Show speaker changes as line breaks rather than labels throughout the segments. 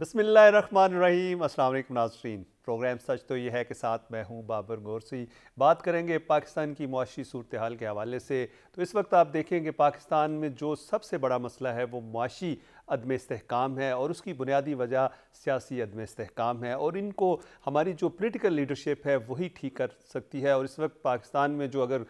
بسم اللہ الرحمن الرحیم۔ السلام علیکم ناظرین، پروگرام سچ تو یہ ہے کہ ساتھ میں ہوں بابر گورسی۔ بات کریں گے پاکستان کی معاشی صورتحال کے حوالے سے۔ تو اس وقت آپ دیکھیں کہ پاکستان میں جو سب سے بڑا مسئلہ ہے وہ معاشی عدم استحکام ہے، اور اس کی بنیادی وجہ سیاسی عدم استحکام ہے، اور ان کو ہماری جو پولیٹیکل لیڈرشپ ہے وہی ٹھیک کر سکتی ہے۔ اور اس وقت پاکستان میں جو اگر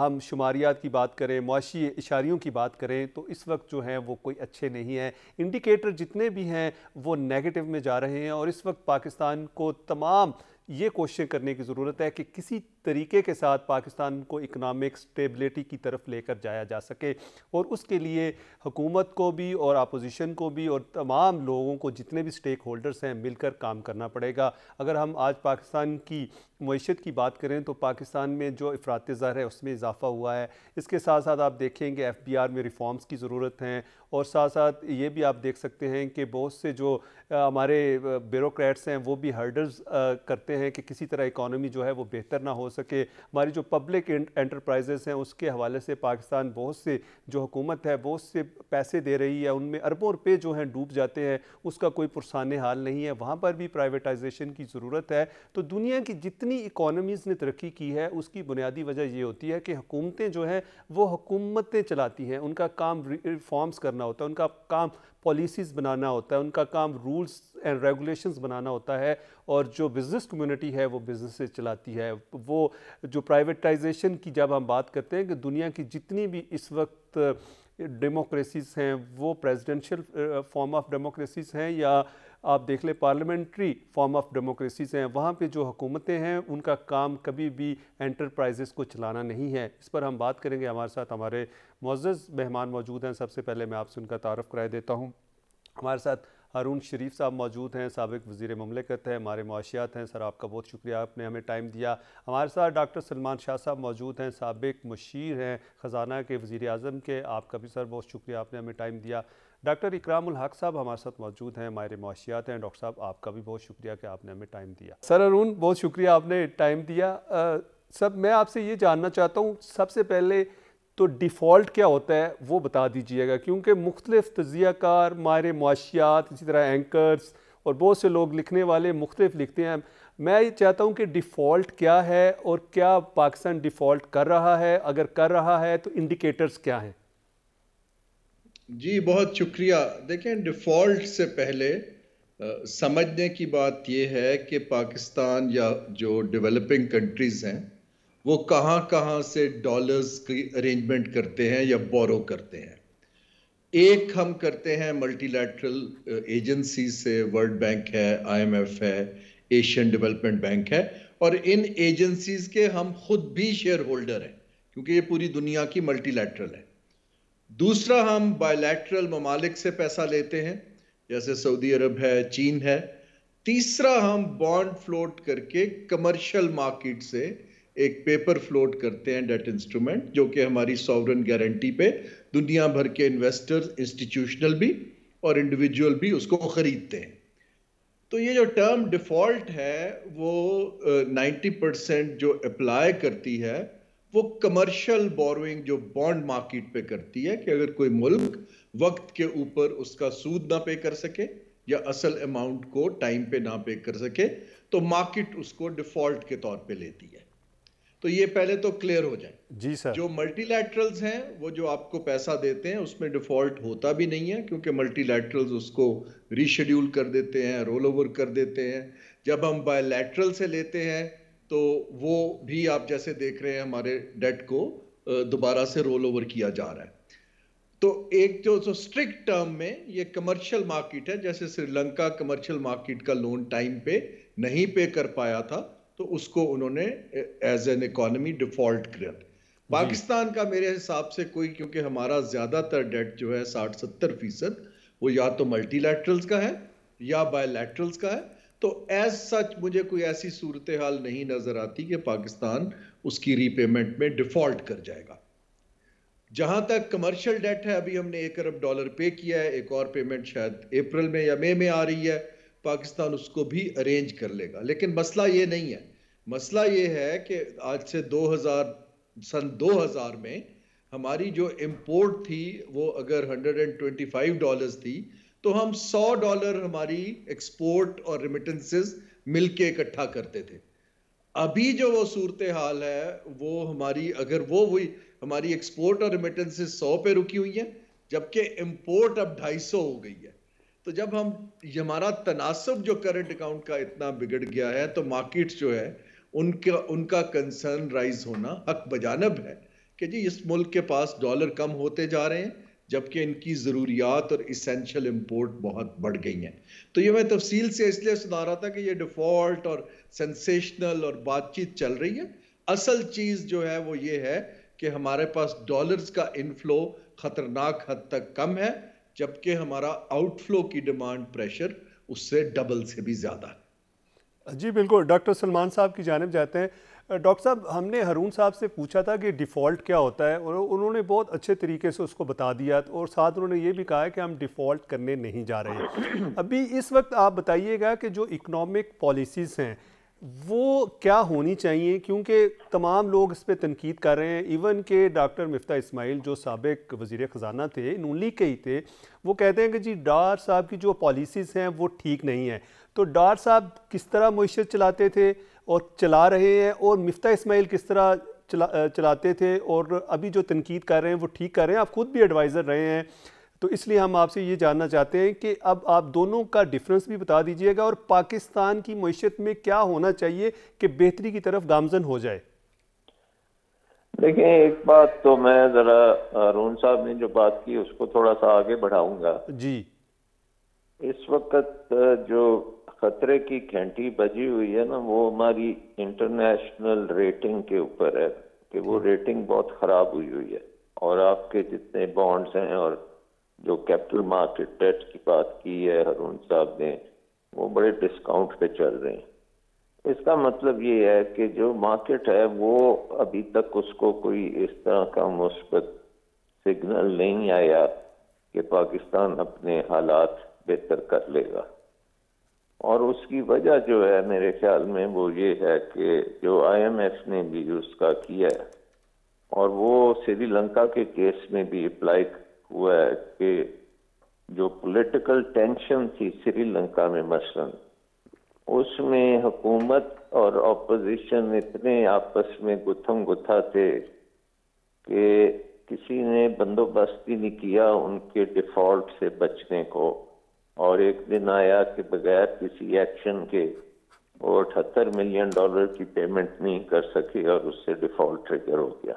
ہم شماریات کی بات کریں، معاشی اشاریوں کی بات کریں، تو اس وقت جو ہیں وہ کوئی اچھے نہیں ہیں۔ انڈیکیٹر جتنے بھی ہیں وہ نیگیٹو میں جا رہے ہیں، اور اس وقت پاکستان کو تمام یہ کوششیں کرنے کی ضرورت ہے کہ کسی طریقے کے ساتھ پاکستان کو اکنامک سٹیبلٹی کی طرف لے کر جایا جا سکے، اور اس کے لیے حکومت کو بھی اور اپوزیشن کو بھی اور تمام لوگوں کو، جتنے بھی سٹیک ہولڈرز ہیں، مل کر کام کرنا پڑے گا۔ اگر ہم آج پاکستان کی معیشت کی بات کریں تو پاکستان میں جو افراط زر ہے اس میں اضافہ ہوا ہے۔ اس کے ساتھ ساتھ آپ دیکھیں گے FBR میں ریفارمز کی ضرورت ہیں، اور ساتھ ساتھ یہ بھی آپ دیکھ سکتے ہیں کہ بہت سے جو ہمارے بیوروکریٹس ہیں وہ بھی ہرڈلز کرتے ہیں کہ کسی طرح اکانومی جو ہے وہ بہتر نہ ہو سکے۔ ہماری جو پبلک انٹرپرائزز ہیں اس کے حوالے سے پاکستان بہت سے جو حکومت ہے بہت سے پیسے دے رہی ہے، ان میں اربوں روپے جو ہیں ڈوب جاتے ہیں، اس کا کوئی پرسان حال نہیں ہے۔ وہاں پر بھی پرائیویٹائزیشن کی ضرورت ہے۔ تو دنیا کی جتنی اکانومیز نے ترقی کی ہے اس کی بنیادی وجہ یہ ہوتی ہے کہ حکومتیں جو ہیں وہ حکومتیں چلاتی ہیں، ان کا کام ریفارمز کرنا ہوتا ہے، ان کا کام پالیسیز بنانا ہوتا ہے، ان کا کام رولز اینڈ ریگولیشنز بنانا ہوتا ہے، اور جو بزنس کمیونٹی ہے وہ بزنس سے چلاتی ہے۔ وہ جو پرائیویٹائزیشن کی جب ہم بات کرتے ہیں کہ دنیا کی جتنی بھی اس وقت ڈیموکریسیز ہیں وہ پریزیڈنشل فارم آف ڈیموکریسیز ہیں، یا آپ دیکھ لیں پارلیمنٹری فارم آف ڈیموکریسیز ہیں، وہاں پہ جو حکومتیں ہیں ان کا کام کبھی بھی انٹرپرائزز کو چلانا نہیں ہے۔ اس پر ہم بات کریں گے۔ ہمارے ساتھ ہمارے معزز مہمان موجود ہیں۔ سب سے پہلے میں آپ سے ان کا تعارف کرائے دیتا ہوں۔ ہمارے ساتھ ہارون شریف صاحب موجود ہیں، سابق وزیر مملکت ہیں، ہمارے معاشیات ہیں۔ سر آپ کا بہت شکریہ، آپ نے ہمیں ٹائم دیا۔ ہمارے ساتھ ڈاکٹر سلمان شاہ صاحب موجود ہیں، سابق مشیر ہیں خزانہ کے وزیر اعظم کے۔ آپ کا بھی سر بہت شکریہ، آپ نے ہمیں ٹائم دیا۔ ڈاکٹر اکرام الحق صاحب ہمارے ساتھ موجود ہیں، ہمارے معاشیات ہیں۔ ڈاکٹر صاحب آپ کا بھی بہت شکریہ کہ آپ نے ہمیں ٹائم دیا۔ سر ہارون بہت شکریہ، آپ نے ٹائم دیا۔ سب میں آپ سے یہ جاننا چاہتا ہوں، سب سے پہلے تو ڈیفالٹ کیا ہوتا ہے وہ بتا دیجئے گا، کیونکہ مختلف تجزیہ کار، ماہر معاشیات، اسی طرح اینکرز اور بہت سے لوگ لکھنے والے مختلف لکھتے ہیں۔ میں یہ چاہتا ہوں کہ ڈیفالٹ کیا ہے، اور کیا پاکستان ڈیفالٹ کر رہا ہے؟ اگر کر رہا ہے تو انڈیکیٹرز کیا ہیں؟
جی بہت شکریہ۔ دیکھیں، ڈیفالٹ سے پہلے سمجھنے کی بات یہ ہے کہ پاکستان یا جو ڈیولپنگ کنٹریز ہیں وہ کہاں کہاں سے ڈالرز کی ارینجمنٹ کرتے ہیں یا بورو کرتے ہیں۔ ایک ہم کرتے ہیں ملٹی لیٹرل ایجنسی سے، ورلڈ بینک ہے، IMF ہے، ایشین ڈیولپمنٹ بینک ہے، اور ان ایجنسیز کے ہم خود بھی شیئر ہولڈر ہیں کیونکہ یہ پوری دنیا کی ملٹی لیٹرل ہے۔ دوسرا، ہم بائی لیٹرل ممالک سے پیسہ لیتے ہیں جیسے سعودی عرب ہے، چین ہے۔ تیسرا، ہم بانڈ فلوٹ کر کے کمرشل مارکیٹ سے ایک پیپر فلوٹ کرتے ہیں، ڈیٹ انسٹرومنٹ، جو کہ ہماری سوورن گارنٹی پہ دنیا بھر کے انویسٹر، انسٹیٹیوشنل بھی اور انڈیویجول بھی اس کو خریدتے ہیں۔ تو یہ جو ٹرم ڈیفالٹ ہے وہ 90% جو اپلائی کرتی ہے وہ کمرشل بوروئنگ جو بانڈ مارکیٹ پہ کرتی ہے، کہ اگر کوئی ملک وقت کے اوپر اس کا سود نہ پے کر سکے یا اصل اماؤنٹ کو ٹائم پہ نہ پے کر سکے تو مارکیٹ اس کو ڈیفالٹ کے طور پہ لیتی ہے۔ تو یہ پہلے تو کلیئر ہو جائے۔
جی سر۔
جو ملٹی لیٹرلز ہیں وہ جو آپ کو پیسہ دیتے ہیں اس میں ڈیفالٹ ہوتا بھی نہیں ہے، کیونکہ ملٹی لیٹرلز اس کو ری شیڈیول کر دیتے ہیں، رول اوور کر دیتے ہیں۔ جب ہم بائی لیٹرل سے لیتے ہیں تو وہ بھی آپ جیسے دیکھ رہے ہیں ہمارے ڈیٹ کو دوبارہ سے رول اوور کیا جا رہا ہے۔ تو ایک جو اسٹرکٹ ٹرم میں یہ کمرشل مارکیٹ ہے، جیسے سری لنکا کمرشل مارکیٹ کا لون ٹائم پہ نہیں پے کر پایا تھا تو اس کو انہوں نے ایز این اکانومی ڈیفالٹ کیا۔
جی
پاکستان کا میرے حساب سے کوئی، کیونکہ ہمارا زیادہ تر ڈیٹ جو ہے 60-70% وہ یا تو ملٹی لیٹرلز کا ہے یا بائی لیٹرلز کا ہے، تو ایز سچ مجھے کوئی ایسی صورتحال نہیں نظر آتی کہ پاکستان اس کی ری پیمنٹ میں ڈیفالٹ کر جائے گا۔ جہاں تک کمرشل ڈیٹ ہے، ابھی ہم نے $1 ارب پے کیا ہے، ایک اور پیمنٹ شاید اپریل میں یا مئی میں آ رہی ہے، پاکستان اس کو بھی ارینج کر لے گا۔ لیکن مسئلہ یہ نہیں ہے، مسئلہ یہ ہے کہ آج سے سن 2000 میں ہماری جو امپورٹ تھی وہ اگر $125 تھی تو ہم $100 ہماری ایکسپورٹ اور ریمیٹنسز مل کے اکٹھا کرتے تھے. ابھی جو وہ صورتحال ہے وہ ہماری اگر وہی ہماری ایکسپورٹ اور ریمیٹنسز 100 پہ رکی ہوئی ہیں جبکہ امپورٹ اب 250 ہو گئی ہے. تو جب یہ ہمارا تناسب جو کرنٹ اکاؤنٹ کا اتنا بگڑ گیا ہے تو مارکیٹ جو ہے ان کا کنسرن رائز ہونا حق بجانب ہے کہ جی اس ملک کے پاس ڈالر کم ہوتے جا رہے ہیں جبکہ ان کی ضروریات اور اسینشل امپورٹ بہت بڑھ گئی ہیں. تو یہ میں تفصیل سے اس لیے سنا رہا تھا کہ یہ ڈیفالٹ اور سینسیشنل اور بات چیت چل رہی ہے. اصل چیز جو ہے وہ یہ ہے کہ ہمارے پاس ڈالرز کا انفلو خطرناک حد تک کم ہے جبکہ ہمارا آؤٹ فلو کی ڈیمانڈ پریشر اس سے ڈبل سے بھی زیادہ ہے.
جی بالکل. ڈاکٹر سلمان صاحب کی جانب جاتے ہیں. ڈاکٹر صاحب ہم نے ہارون صاحب سے پوچھا تھا کہ ڈیفالٹ کیا ہوتا ہے اور انہوں نے بہت اچھے طریقے سے اس کو بتا دیا اور ساتھ انہوں نے یہ بھی کہا ہے کہ ہم ڈیفالٹ کرنے نہیں جا رہے ہیں. ابھی اس وقت آپ بتائیے گا کہ جو اکنامک پالیسیز ہیں وہ کیا ہونی چاہیے کیونکہ تمام لوگ اس پہ تنقید کر رہے ہیں. ایون کہ ڈاکٹر مفتاح اسماعیل جو سابق وزیر خزانہ تھے نون لیگ کے ہی تھے وہ کہتے ہیں کہ جی ڈار صاحب کی جو پالیسیز ہیں وہ ٹھیک نہیں ہیں. تو ڈار صاحب کس طرح معیشت چلاتے تھے اور چلا رہے ہیں اور مفتاح اسماعیل کس طرح چلاتے تھے اور ابھی جو تنقید کر رہے ہیں وہ ٹھیک کر رہے ہیں. آپ خود بھی ایڈوائزر رہے ہیں تو اس لیے ہم آپ سے یہ جاننا چاہتے ہیں کہ اب آپ دونوں کا ڈفرنس بھی بتا دیجئے گا اور پاکستان کی معیشت میں کیا ہونا چاہیے کہ بہتری کی طرف گامزن ہو جائے.
دیکھیں ایک بات تو میں ذرا ہارون صاحب نے جو بات کی اس کو تھوڑا سا آگے بڑھاؤں گا.
جی
اس وقت جو خطرے کی گھنٹی بجی ہوئی ہے نا وہ ہماری انٹرنیشنل ریٹنگ کے اوپر ہے کہ وہ ریٹنگ بہت خراب ہوئی ہے اور آپ کے جتنے بانڈز ہیں اور جو کیپٹل مارکیٹ ڈیٹ کی بات کی ہے ہارون صاحب نے وہ بڑے ڈسکاؤنٹ پہ چل رہے ہیں. اس کا مطلب یہ ہے کہ جو مارکیٹ ہے وہ ابھی تک اس کو کوئی اس طرح کا مثبت سگنل نہیں آیا کہ پاکستان اپنے حالات بہتر کر لے گا. اور اس کی وجہ جو ہے میرے خیال میں وہ یہ ہے کہ جو آئی ایم ایف نے بھی اس کا کیا ہے اور وہ سری لنکا کے کیس میں بھی اپلائی ہوا ہے کہ جو پولیٹیکل ٹینشن تھی سری لنکا میں مثلاً اس میں حکومت اور اپوزیشن اتنے آپس میں گتھم گتھا تھے کہ کسی نے بندوبست ہی نہیں کیا ان کے ڈیفالٹ سے بچنے کو اور ایک دن آیا کہ بغیر کسی ایکشن کے وہ $78 ملین کی پیمنٹ نہیں کر سکے اور اس سے ڈیفالٹ ٹریگر ہو گیا.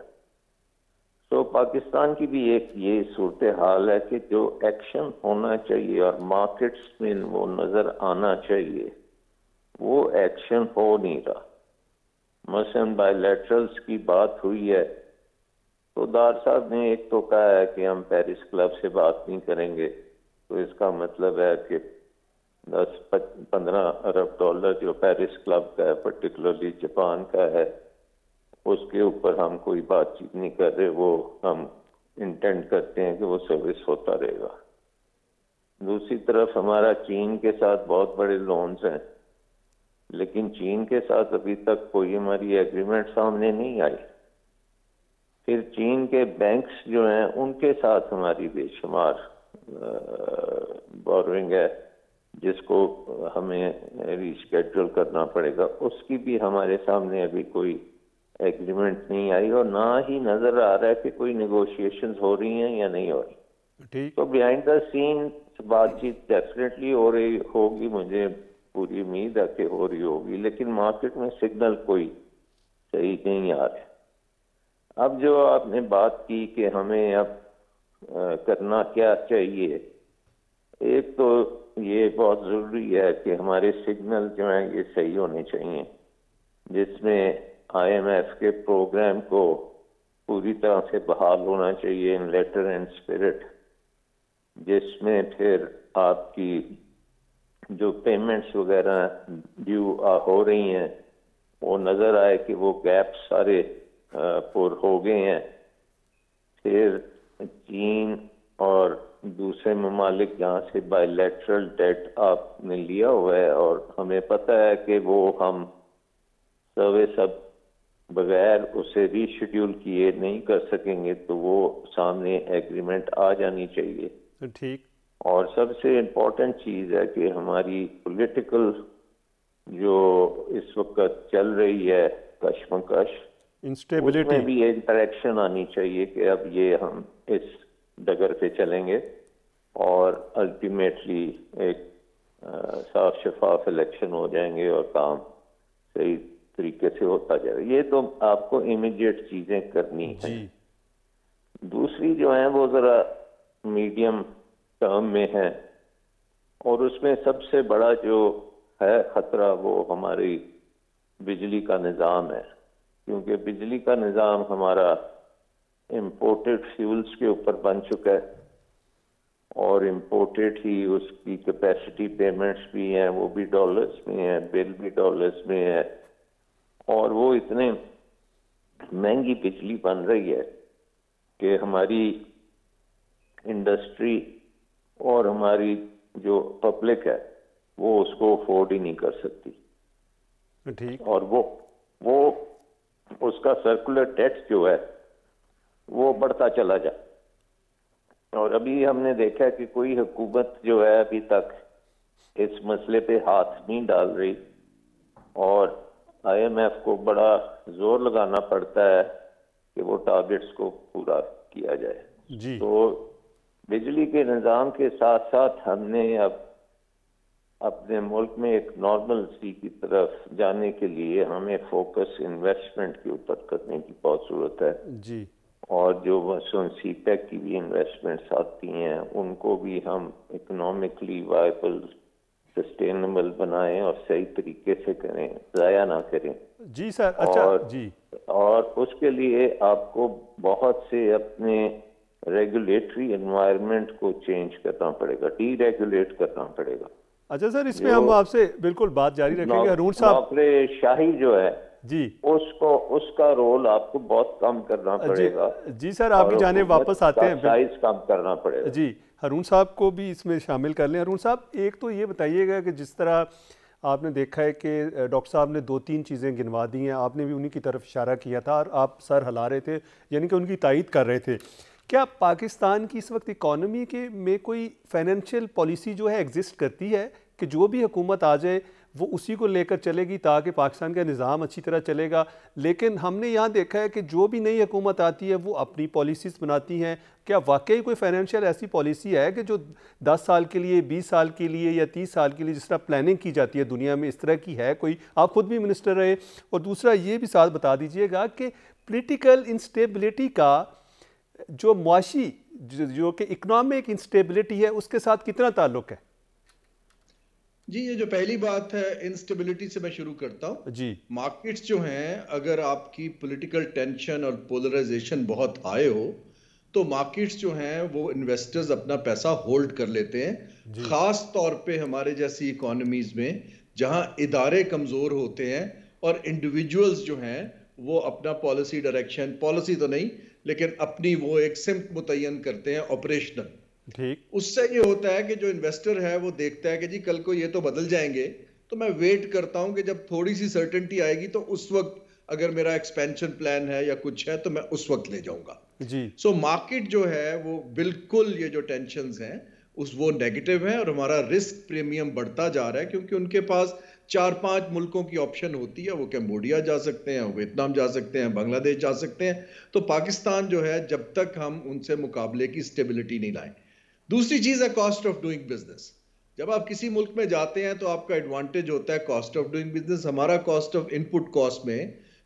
تو پاکستان کی بھی ایک یہ صورتحال ہے کہ جو ایکشن ہونا چاہیے اور مارکیٹس میں وہ نظر آنا چاہیے وہ ایکشن ہو نہیں رہا. مثلاً بائی لیٹرلز کی بات ہوئی ہے تو دار صاحب نے ایک تو کہا ہے کہ ہم پیرس کلب سے بات نہیں کریں گے تو اس کا مطلب ہے کہ 10-15 ارب ڈالر جو پیرس کلب کا ہے پرٹیکولرلی جاپان کا ہے اس کے اوپر ہم کوئی بات چیت نہیں کر رہے وہ ہم انٹینڈ کرتے ہیں کہ وہ سروس ہوتا رہے گا. دوسری طرف ہمارا چین کے ساتھ بہت بڑے لونز ہیں لیکن چین کے ساتھ ابھی تک کوئی ہماری ایگریمنٹ سامنے نہیں آئی. پھر چین کے بینکس جو ہیں ان کے ساتھ ہماری بے شمار بورونگ ہے جس کو ہمیں ریشیڈول کرنا پڑے گا. اس کی بھی ہمارے سامنے ابھی کوئی ایگریمنٹ نہیں آئی اور نہ ہی نظر آ رہا ہے کہ کوئی نیگوشیشنز ہو رہی ہیں یا نہیں ہو رہی. تو بیہائنڈ دا سین بات چیت ڈیفینیٹلی ہو رہی ہوگی, مجھے پوری امید ہے کہ ہو رہی ہوگی, لیکن مارکیٹ میں سگنل کوئی صحیح نہیں آ رہے. اب جو آپ نے بات کی کہ ہمیں اب کرنا کیا چاہیے, ایک تو یہ بہت ضروری ہے کہ ہمارے سگنل جو ہیں یہ صحیح ہونے چاہیے جس میں آئی ایم ایف کے پروگرام کو پوری طرح سے بحال ہونا چاہیے ان لیٹر اینڈ اسپرٹ, جس میں پھر آپ کی جو پیمنٹس وغیرہ ڈیو ہو رہی ہیں وہ نظر آئے کہ وہ گیپ سارے پر ہو گئے ہیں. پھر چین اور دوسرے ممالک جہاں سے بائی لیٹرل ڈیٹ آپ نے لیا ہوا ہے اور ہمیں پتہ ہے کہ وہ ہم سروس اب بغیر اسے ری شیڈیول کیے نہیں کر سکیں گے تو وہ سامنے ایگریمنٹ آ جانی چاہیے.
ٹھیک.
اور سب سے امپورٹنٹ چیز ہے کہ ہماری پولیٹیکل جو اس وقت چل رہی ہے کشمکش، اس میں بھی ایک ڈائریکشن آنی چاہیے کہ اب یہ ہم اس ڈگر پہ چلیں گے اور الٹیمیٹلی ایک صاف شفاف الیکشن ہو جائیں گے اور کام صحیح طریقے سے ہوتا جائے گا. یہ تو آپ کو امیڈیٹ چیزیں کرنی ہیں. دوسری جو ہیں وہ ذرا میڈیم ٹرم میں ہے، اور اس میں سب سے بڑا جو ہے خطرہ وہ ہماری بجلی کا نظام ہے، کیونکہ بجلی کا نظام ہمارا امپورٹڈ فیولز کے اوپر بن چکا ہے، اور امپورٹڈ ہی اس کی کیپیسٹی پیمنٹس بھی ہیں، وہ بھی ڈالرز میں ہیں، بل بھی ڈالرز میں ہے، اور وہ اتنے مہنگی بجلی بن رہی ہے کہ ہماری انڈسٹری اور ہماری جو پبلک ہے وہ اس کو افورڈ ہی نہیں کر سکتی. اور وہ اس کا سرکولر ٹیکس جو ہے وہ بڑھتا چلا جائے. اور ابھی ہم نے دیکھا کہ کوئی حکومت جو ہے ابھی تک اس مسئلے پہ ہاتھ نہیں ڈال رہی، اور آئی ایم ایف کو بڑا زور لگانا پڑتا ہے کہ وہ ٹارگٹس کو پورا کیا جائے. تو بجلی کے نظام کے ساتھ ساتھ ہم نے اب اپنے ملک میں ایک نارمل سی کی طرف جانے کے لیے ہمیں فوکس انویسٹمنٹ کے اوپر کرنے کی بہت ضرورت ہے. اور جو سی پیک کی بھی انویسٹمنٹس آتی ہیں ان کو بھی ہم اکنامکلی وائبل سسٹینیبل بنائیں اور صحیح طریقے سے کریں، ضائع نہ کریں.
جی سر. اچھا جی.
اور اس کے لیے آپ کو بہت سے اپنے ریگولیٹری انوائرمنٹ کو چینج کرنا پڑے گا، ڈی ریگولیٹ کرنا پڑے گا.
اچھا سر، اس میں ہم آپ سے بالکل بات جاری رکھیں گے. ہارون صاحب،
نوکر شاہی جو ہے
جی
اس کا رول آپ کو بہت کم کرنا پڑے گا.
جی سر، آپ کی جانب واپس آتے ہیں.
سائز کم کرنا پڑے گا.
جی، ہارون صاحب کو بھی اس میں شامل کر لیں. ہارون صاحب، ایک تو یہ بتائیے گا کہ جس طرح آپ نے دیکھا ہے کہ ڈاکٹر صاحب نے 2-3 چیزیں گنوا دی ہیں، آپ نے بھی انہی کی طرف اشارہ کیا تھا اور آپ سر ہلا رہے تھے، یعنی کہ ان کی تائید کر رہے تھے. کیا پاکستان کی اس وقت اکانومی کے میں کوئی فائنینشیل پالیسی جو ہے ایگزسٹ کرتی ہے کہ جو بھی حکومت آ جائے وہ اسی کو لے کر چلے گی تاکہ پاکستان کا نظام اچھی طرح چلے گا؟ لیکن ہم نے یہاں دیکھا ہے کہ جو بھی نئی حکومت آتی ہے وہ اپنی پالیسیز بناتی ہیں. کیا واقعی کوئی فائنینشیل ایسی پالیسی ہے کہ جو 10 سال کے لیے، 20 سال کے لیے یا 30 سال کے لیے جس طرح پلاننگ کی جاتی ہے دنیا میں، اس طرح کی ہے کوئی؟ آپ خود بھی منسٹر رہے. اور دوسرا یہ بھی ساتھ بتا دیجئے گا کہ پولیٹیکل انسٹیبلٹی کا جو معاشی جو کہ اکنامک انسٹیبلٹی ہے اس کے ساتھ کتنا تعلق ہے؟
جی، یہ جو پہلی بات ہے انسٹیبلٹی سے میں شروع کرتا ہوں.
جی،
مارکیٹس جو ہیں، اگر آپ کی پولیٹیکل ٹینشن اور پولرائزیشن بہت ہائی ہو تو مارکیٹس جو ہیں وہ انویسٹرز اپنا پیسہ ہولڈ کر لیتے ہیں. خاص طور پہ ہمارے جیسی اکانومیز میں جہاں ادارے کمزور ہوتے ہیں اور انڈیویجولز جو ہیں وہ اپنا پالیسی ڈائریکشن، پالیسی تو نہیں لیکن اپنی وہ ایک سمت متعین کرتے ہیں آپریشنل. اس سے یہ ہوتا ہے کہ جو انویسٹر ہے وہ دیکھتا ہے کہ جی کل کو یہ تو بدل جائیں گے، تو میں ویٹ کرتا ہوں کہ جب تھوڑی سی سرٹنٹی آئے گی تو اس وقت اگر میرا ایکسپینشن پلان ہے یا کچھ ہے تو میں اس وقت لے جاؤں گا. سو مارکیٹ جو ہے وہ بالکل یہ جو ٹینشنز ہیں وہ نیگیٹو ہیں، اور ہمارا رسک پریمیم بڑھتا جا رہا ہے کیونکہ ان کے پاس 4-5 ملکوں کی آپشن ہوتی ہے. وہ کمبوڈیا جا سکتے ہیں، ویتنام جا سکتے ہیں، بنگلہ دیش جا سکتے ہیں. تو پاکستان جو ہے جب تک ہم ان سے مقابلے کی اسٹیبلٹی نہیں لائیں. دوسری چیز ہے کاسٹ آف ڈوئنگ بزنس. جب آپ کسی ملک میں جاتے ہیں تو آپ کا ایڈوانٹیج ہوتا ہے کاسٹ آف ڈوئنگ بزنس. ہمارا cost of in put cost میں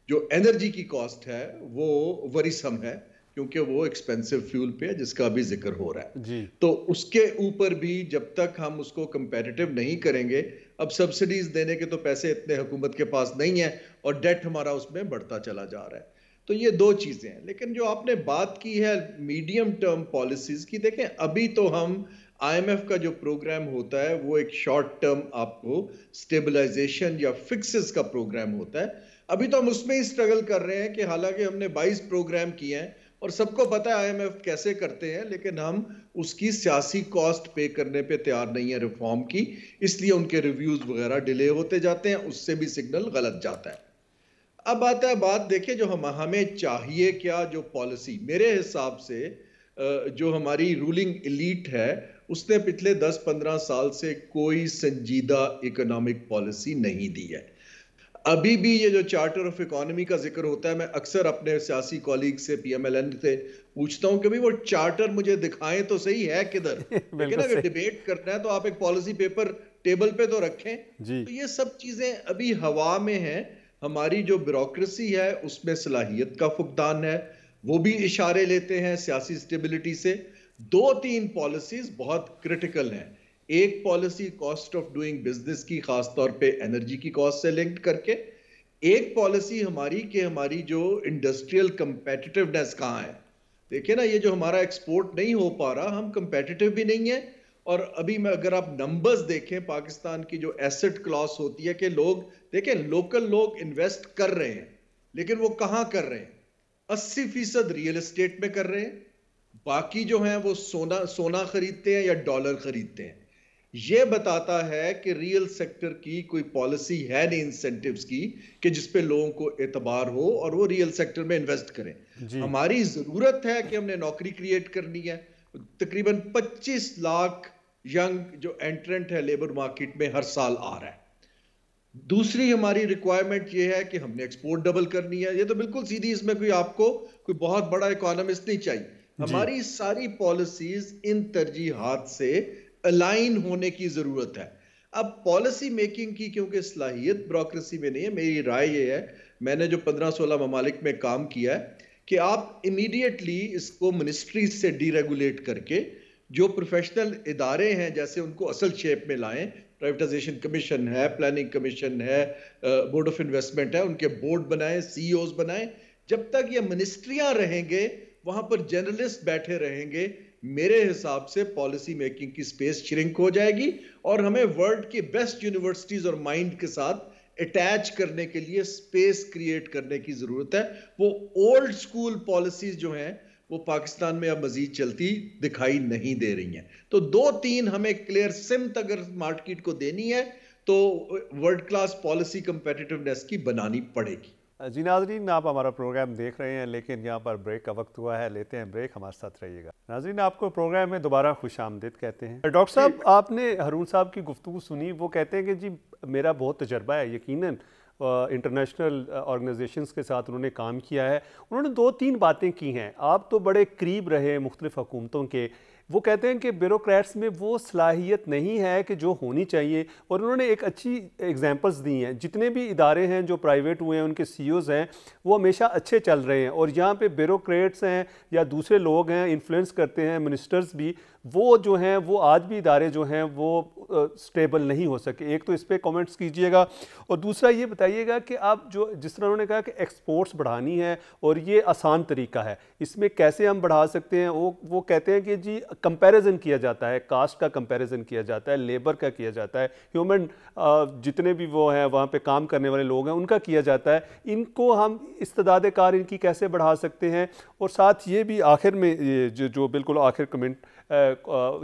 جو انرجی کی کاسٹ ہے وہ ورثم ہے کیونکہ وہ ایکسپینسو فیول پہ ہے جس کا بھی ذکر ہو رہا ہے. تو اس کے اوپر بھی جب تک ہم اس کو کمپیٹیٹو نہیں کریں گے، اب سبسڈیز دینے کے تو پیسے اتنے حکومت کے پاس نہیں ہیں اور ڈیٹ ہمارا اس میں بڑھتا چلا جا رہا ہے. تو یہ 2 چیزیں ہیں. لیکن جو آپ نے بات کی ہے میڈیم ٹرم پالیسیز کی، دیکھیں ابھی تو ہم آئی ایم ایف کا جو پروگرام ہوتا ہے وہ ایک شارٹ ٹرم آپ کو سٹیبلائزیشن یا فکسز کا پروگرام ہوتا ہے. ابھی تو ہم اس میں ہی اسٹرگل کر رہے ہیں کہ حالانکہ ہم نے 22 پروگرام کیے ہیں اور سب کو پتہ ہے آئی ایم ایف کیسے کرتے ہیں، لیکن ہم اس کی سیاسی کاسٹ پے کرنے پہ تیار نہیں ہے ریفارم کی، اس لیے ان کے ریویوز وغیرہ ڈیلے ہوتے جاتے ہیں، اس سے بھی سگنل غلط جاتا ہے. اب آتا ہے بات، دیکھیں جو ہمیں چاہیے کیا، جو پالیسی میرے حساب سے جو ہماری رولنگ ایلیٹ ہے اس نے پچھلے 10-15 سال سے کوئی سنجیدہ اکنامک پالیسی نہیں دی ہے. ابھی بھی یہ جو چارٹر آف اکانومی کا ذکر ہوتا ہے، میں اکثر اپنے سیاسی کولیگ سے پی ایم ایل این سے پوچھتا ہوں کہ بھی وہ چارٹر مجھے دکھائیں تو صحیح ہے کدھر. لیکن اگر ڈیبیٹ کرنا ہے تو آپ ایک پالیسی پیپر ٹیبل پہ تو رکھیں. تو یہ سب چیزیں ابھی ہوا میں ہیں. ہماری جو بیوروکریسی ہے اس میں صلاحیت کا فقدان ہے، وہ بھی اشارے لیتے ہیں سیاسی سٹیبلٹی سے. 2-3 پالیسیز بہت کرٹیکل ہیں. ایک policy cost of doing business کی، خاص طور پہ انرجی کی کاسٹ سے لنکڈ کر کے. ایک پالیسی ہماری کہ ہماری جو انڈسٹریل کمپیٹیٹیونیس کہاں ہے. دیکھیں نا، یہ جو ہمارا ایکسپورٹ نہیں ہو پا رہا، ہم کمپیٹیٹیو بھی نہیں ہیں. اور ابھی میں اگر آپ نمبرز دیکھیں پاکستان کی جو ایسٹ کلاس ہوتی ہے کہ لوگ دیکھیں لوکل لوگ انویسٹ کر رہے ہیں، لیکن وہ کہاں کر رہے ہیں؟ 80% ریئل اسٹیٹ میں کر رہے ہیں. باقی جو ہیں وہ سونا خریدتے ہیں یا ڈالر خریدتے ہیں. یہ بتاتا ہے کہ ریئل سیکٹر کی کوئی پالیسی ہے نہیں انسینٹیوز کی کہ جس پہ لوگوں کو اعتبار ہو اور وہ ریئل سیکٹر میں انویسٹ کریں. ہماری ضرورت ہے کہ ہم نے نوکری کریٹ کرنی ہے. تقریباً 25 لاکھ ینگ جو انٹرنٹ ہے لیبر مارکیٹ میں ہر سال آ رہا ہے. دوسری ہماری ریکوائرمنٹ یہ ہے کہ ہم نے ایکسپورٹ ڈبل کرنی ہے. یہ تو بالکل سیدھی، اس میں کوئی آپ کو کوئی بہت بڑا اکانومسٹ نہیں چاہیے. ہماری ساری پالیسیز ان ترجیحات سے الائن ہونے کی ضرورت ہے. اب پالیسی میکنگ کی کیونکہ صلاحیت بیوروکریسی میں نہیں ہے، میری رائے یہ ہے، میں نے جو 15-16 ممالک میں کام کیا ہے، کہ آپ امیڈیٹلی اس کو منسٹری سے ڈی ریگولیٹ کر کے جو پروفیشنل ادارے ہیں جیسے ان کو اصل شیپ میں لائیں. پرائیویٹائزیشن کمیشن ہے، پلاننگ کمیشن ہے، بورڈ آف انویسٹمنٹ ہے، ان کے بورڈ بنائیں، سی اوز بنائیں. جب تک یہ منسٹریاں رہیں گے، وہاں پر جرنلسٹ بیٹھے رہیں گے، میرے حساب سے پالیسی میکنگ کی سپیس شرنک ہو جائے گی. اور ہمیں ورلڈ کی بیسٹ یونیورسٹیز اور مائنڈ کے ساتھ اٹیچ کرنے کے لیے سپیس کریٹ کرنے کی ضرورت ہے. وہ اولڈ سکول پالیسیز جو ہیں وہ پاکستان میں اب مزید چلتی دکھائی نہیں دے رہی ہیں. تو 2-3 ہمیں کلیئر سمت اگر مارکیٹ کو دینی ہے تو ورلڈ کلاس پالیسی کمپیٹیٹیونیس کی بنانی پڑے گی.
جی ناظرین، آپ ہمارا پروگرام دیکھ رہے ہیں لیکن یہاں پر بریک کا وقت ہوا ہے، لیتے ہیں بریک، ہمارے ساتھ رہیے گا. ناظرین، آپ کو پروگرام میں دوبارہ خوش آمدید کہتے ہیں. ڈاکٹر صاحب، آپ نے ہارون صاحب کی گفتگو سنی، وہ کہتے ہیں کہ جی میرا بہت تجربہ ہے، یقیناً انٹرنیشنل آرگنائزیشنز کے ساتھ انہوں نے کام کیا ہے. انہوں نے 2-3 باتیں کی ہیں. آپ تو بڑے قریب رہے مختلف حکومتوں کے. وہ کہتے ہیں کہ بیوروکریٹس میں وہ صلاحیت نہیں ہے کہ جو ہونی چاہیے، اور انہوں نے ایک اچھی ایگزامپلز دی ہیں. جتنے بھی ادارے ہیں جو پرائیویٹ ہوئے ہیں، ان کے سی اوز ہیں، وہ ہمیشہ اچھے چل رہے ہیں. اور یہاں پہ بیوروکریٹس ہیں یا دوسرے لوگ ہیں انفلوئنس کرتے ہیں، منسٹرز بھی، وہ جو ہیں وہ آج بھی ادارے جو ہیں وہ سٹیبل نہیں ہو سکے. ایک تو اس پہ کامنٹس کیجئے گا، اور دوسرا یہ بتائیے گا کہ آپ جو جس طرح انہوں نے کہا کہ ایکسپورٹس بڑھانی ہے اور یہ آسان طریقہ ہے، اس میں کیسے ہم بڑھا سکتے ہیں. وہ کہتے ہیں کہ جی کمپیریزن کیا جاتا ہے، کاسٹ کا کمپیریزن کیا جاتا ہے، لیبر کا کیا جاتا ہے، ہیومن جتنے بھی وہ ہیں وہاں پہ کام کرنے والے لوگ ہیں ان کا کیا جاتا ہے. ان کو ہم استعداد کار ان کی کیسے بڑھا سکتے ہیں. اور ساتھ یہ بھی آخر میں جو بالکل آخر کمنٹ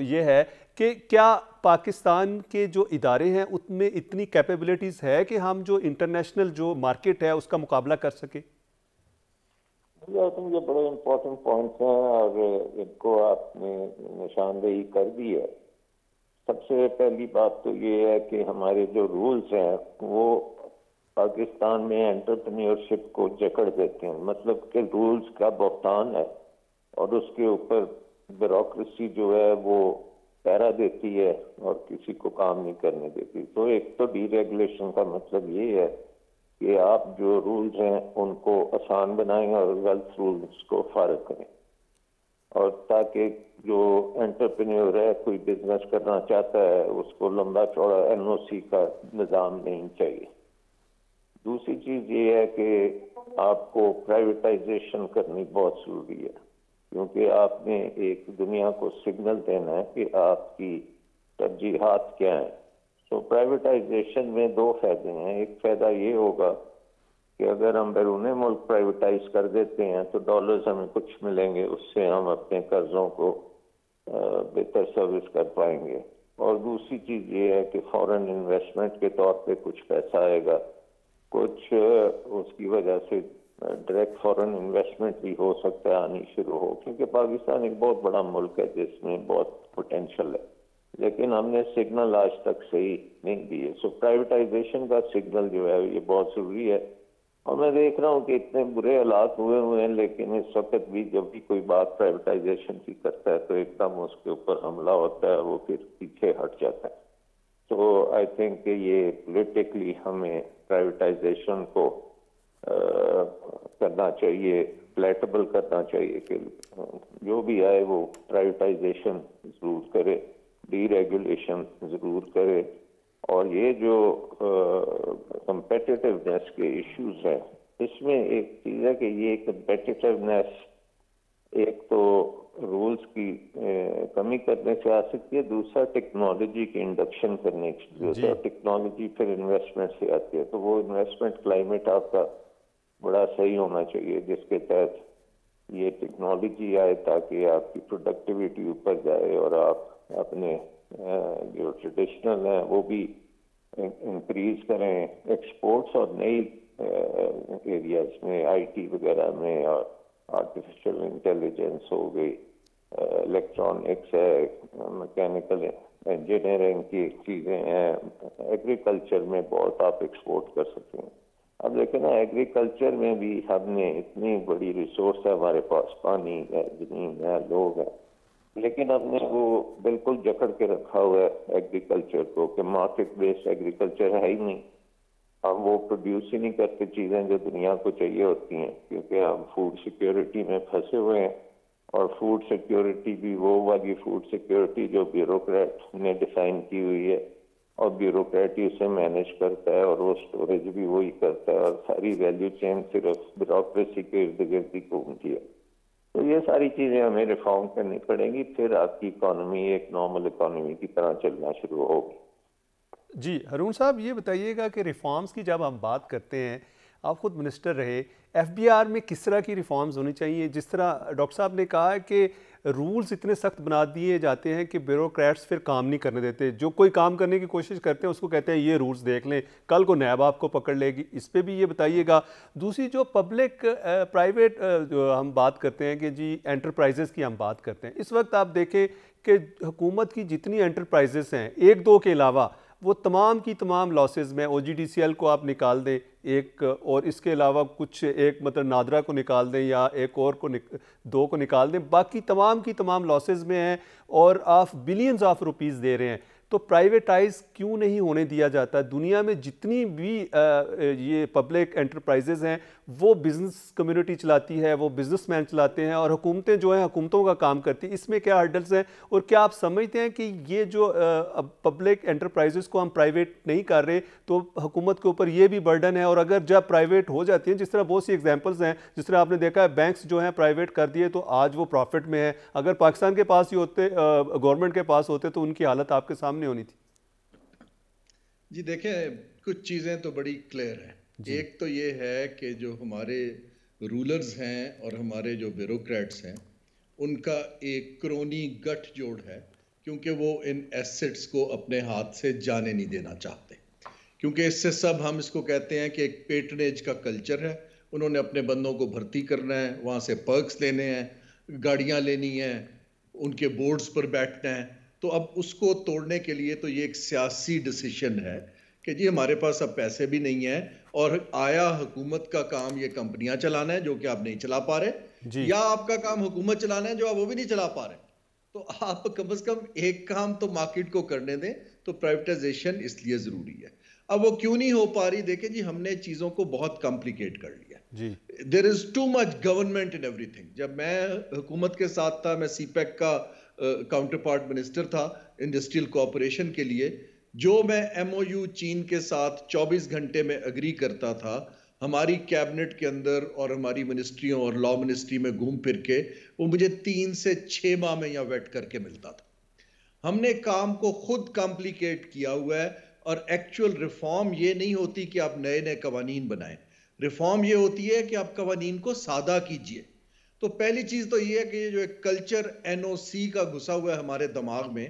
یہ ہے کہ کیا پاکستان کے جو ادارے ہیں ان میں اتنی کیپیبلٹیز ہے کہ ہم جو انٹرنیشنل جو مارکیٹ ہے اس کا مقابلہ کر سکیں؟
یہ بڑے امپورٹنٹ پوائنٹس ہیں اور ان کو آپ نے نشاندہی کر دی ہے. سب سے پہلی بات تو یہ ہے کہ ہمارے جو رولز ہیں وہ پاکستان میں انٹرپرینیورشپ کو جکڑ دیتے ہیں. مطلب کہ رولز کا بہتان ہے اور اس کے اوپر بیوروکریسی جو ہے وہ پیرا دیتی ہے اور کسی کو کام نہیں کرنے دیتی. تو ایک تو ڈی ریگولیشن کا مطلب یہ ہے کہ آپ جو رولز ہیں ان کو آسان بنائیں اور غلط رولز کو فارغ کریں، اور تاکہ جو انٹرپرینیور ہے کوئی بزنس کرنا چاہتا ہے اس کو لمبا چوڑا این او سی کا نظام نہیں چاہیے. دوسری چیز یہ ہے کہ آپ کو پرائیویٹائزیشن کرنی بہت ضروری ہے، کیونکہ آپ نے ایک دنیا کو سگنل دینا ہے کہ آپ کی ترجیحات کیا ہیں. تو پرائیویٹائزیشن میں 2 فائدے ہیں. ایک فائدہ یہ ہوگا کہ اگر ہم بیرون ملک پرائیویٹائز کر دیتے ہیں تو ڈالرز ہمیں کچھ ملیں گے، اس سے ہم اپنے قرضوں کو بہتر سروس کر پائیں گے. اور دوسری چیز یہ ہے کہ فورن انویسٹمنٹ کے طور پہ کچھ پیسہ آئے گا، کچھ اس کی وجہ سے ڈائریکٹ فورن انویسٹمنٹ بھی ہو سکتا ہے آنی شروع ہو، کیونکہ پاکستان ایک بہت بڑا ملک ہے جس میں بہت پوٹینشیل ہے, لیکن ہم نے سگنل آج تک صحیح نہیں دیے. سو پرائیویٹائزیشن کا سگنل جو ہے یہ بہت ضروری ہے. اور میں دیکھ رہا ہوں کہ اتنے برے حالات ہوئے ہیں, لیکن اس وقت بھی جب بھی کوئی بات پرائیویٹائزیشن کی کرتا ہے تو ایک دم اس کے اوپر حملہ ہوتا ہے, وہ پھر پیچھے ہٹ جاتا ہے. تو آئی تھنک کہ یہ پولیٹیکلی ہمیں پرائیویٹائزیشن کو کرنا چاہیے, پلیٹیبل کرنا چاہیے کہ جو بھی آئے وہ پرائیویٹائزیشن ضرور کرے, ڈی ریگولیشن ضرور کرے. اور یہ جو کمپیٹیٹیونیس کے ایشوز ہیں, اس میں ایک چیز ہے کہ یہ کمپیٹیٹیونیس ایک تو رولز کی کمی کرنے سے آ سکتی ہے, دوسرا ٹیکنالوجی کی انڈکشن کرنے کی ضرورت ہے. ٹیکنالوجی پھر انویسٹمنٹ سے آتی ہے, تو وہ انویسٹمنٹ کلائمیٹ آپ کا بڑا صحیح ہونا چاہیے جس کے تحت یہ ٹیکنالوجی آئے تاکہ آپ کی پروڈکٹیوٹی اوپر جائے اور آپ اپنے جو ٹریڈیشنل ہیں وہ بھی انکریز کریں, ایکسپورٹس اور نئی ایریاز میں, آئی ٹی وغیرہ میں, اور آرٹیفیشل انٹیلیجنس ہو گئی, الیکٹرانکس ہے, میکینیکل انجینئرنگ کی چیزیں ہیں, ایگریکلچر میں بہت آپ ایکسپورٹ کر سکتے ہیں. اب لیکن ایگریکلچر میں بھی ہم نے اتنی بڑی ریسورس ہے ہمارے پاس, پانی ہے, زمین ہے, لوگ ہیں, لیکن ہم نے وہ بالکل جکڑ کے رکھا ہوا ہے ایگریکلچر کو کہ مارکیٹ بیسڈ ایگریکلچر ہے ہی نہیں. ہم وہ پروڈیوس ہی نہیں کرتے چیزیں جو دنیا کو چاہیے ہوتی ہیں, کیونکہ ہم فوڈ سیکیورٹی میں پھنسے ہوئے ہیں. اور فوڈ سیکیورٹی بھی وہ والی فوڈ سیکیورٹی جو بیوروکریٹ نے ڈیفائن کی ہوئی ہے, اور بیوروکریٹ ہی اسے مینیج کرتا ہے, اور وہ اسٹوریج بھی وہی کرتا ہے, اور ساری ویلیو چین صرف بیوروکریسی کے ارد گرد ہی گھومتی ہے. تو یہ ساری چیزیں ہمیں ریفارم کرنی پڑیں گی, پھر آپ کی اکانومی ایک نارمل اکانومی کی طرح چلنا شروع ہوگی.
جی ہارون صاحب, یہ بتائیے گا کہ ریفارمز کی جب ہم بات کرتے ہیں, آپ خود منسٹر رہے, ایف بی آر میں کس طرح کی ریفارمز ہونی چاہیے؟ جس طرح ڈاکٹر صاحب نے کہا ہے کہ رولز اتنے سخت بنا دیے جاتے ہیں کہ بیوروکریٹس پھر کام نہیں کرنے دیتے. جو کوئی کام کرنے کی کوشش کرتے ہیں اس کو کہتے ہیں یہ رولز دیکھ لیں, کل کو نیب آپ کو پکڑ لے گی. اس پہ بھی یہ بتائیے گا. دوسری جو پبلک پرائیویٹ جو ہم بات کرتے ہیں کہ جی انٹرپرائزز کی ہم بات کرتے ہیں, اس وقت آپ دیکھیں کہ حکومت کی جتنی انٹرپرائزز ہیں, ایک دو کے علاوہ وہ تمام کی تمام لاسز میں, او جی ڈی سی ایل کو آپ نکال دیں ایک, اور اس کے علاوہ کچھ ایک مطلب نادرا کو نکال دیں یا ایک اور کو دو کو نکال دیں, باقی تمام کی تمام لاسز میں ہیں اور آپ بلینز آف روپیز دے رہے ہیں. تو پرائیویٹائز کیوں نہیں ہونے دیا جاتا؟ دنیا میں جتنی بھی یہ پبلک انٹرپرائزز ہیں وہ بزنس کمیونٹی چلاتی ہے, وہ بزنس مین چلاتے ہیں, اور حکومتیں جو ہیں حکومتوں کا کام کرتی ہیں. اس میں کیا ہرڈلز ہیں, اور کیا آپ سمجھتے ہیں کہ یہ جو پبلک انٹرپرائزز کو ہم پرائیویٹ نہیں کر رہے تو حکومت کے اوپر یہ بھی برڈن ہے؟ اور اگر جب پرائیویٹ ہو جاتی ہیں, جس طرح بہت سی ایگزامپلز ہیں, جس طرح آپ نے دیکھا ہے بینکس جو ہیں پرائیویٹ کر دیے تو آج وہ پروفٹ میں ہیں, اگر پاکستان کے پاس ہی ہوتے, گورنمنٹ کے پاس ہوتے تو ان کی حالت آپ کے سامنے ہونی تھی.
جی دیکھیں, کچھ چیزیں تو بڑی کلیئر ہیں. ایک تو یہ ہے کہ جو ہمارے رولرز ہیں اور ہمارے جو بیوروکریٹس ہیں ان کا ایک کرونی گٹھ جوڑ ہے, کیونکہ وہ ان ایسٹس کو اپنے ہاتھ سے جانے نہیں دینا چاہتے. کیونکہ اس سے سب ہم اس کو کہتے ہیں کہ ایک پیٹرنیج کا کلچر ہے. انہوں نے اپنے بندوں کو بھرتی کرنا ہے, وہاں سے پرکس لینے ہیں, گاڑیاں لینی ہیں, ان کے بورڈز پر بیٹھنا ہے. تو اب اس کو توڑنے کے لیے تو یہ ایک سیاسی ڈیسیشن ہے کہ جی ہمارے پاس اب پیسے بھی نہیں ہیں, اور آیا حکومت کا کام یہ کمپنیاں چلانا ہے جو کہ آپ نہیں چلا پا رہے, یا آپ کا کام حکومت چلانا ہے جو آپ وہ بھی نہیں چلا پا رہے. تو آپ کم از کم ایک کام تو مارکیٹ کو کرنے دیں. تو پرائیویٹائزیشن اس لیے ضروری ہے. اب وہ کیوں نہیں ہو پا رہی؟ دیکھیں جی, ہم نے چیزوں کو بہت کمپلیکیٹ کر لیا. There is too much government in ایوری تھنگ. جب میں حکومت کے ساتھ تھا, میں سی پیک کا کاؤنٹر پارٹ منسٹر تھا انڈسٹریل کوآپریشن کے لیے, جو میں ایم او یو چین کے ساتھ 24 گھنٹے میں اگری کرتا تھا, ہماری کیبنٹ کے اندر اور ہماری منسٹریوں اور لا منسٹری میں گھوم پھر کے وہ مجھے 3 سے 6 ماہ میں یہاں ویٹ کر کے ملتا تھا. ہم نے کام کو خود کمپلیکیٹ کیا ہوا ہے. اور ایکچوئل ریفارم یہ نہیں ہوتی کہ آپ نئے نئے قوانین بنائیں, ریفارم یہ ہوتی ہے کہ آپ قوانین کو سادہ کیجئے. تو پہلی چیز تو یہ ہے کہ یہ جو ایک کلچر این او سی کا گھسا ہوا ہے ہمارے دماغ میں,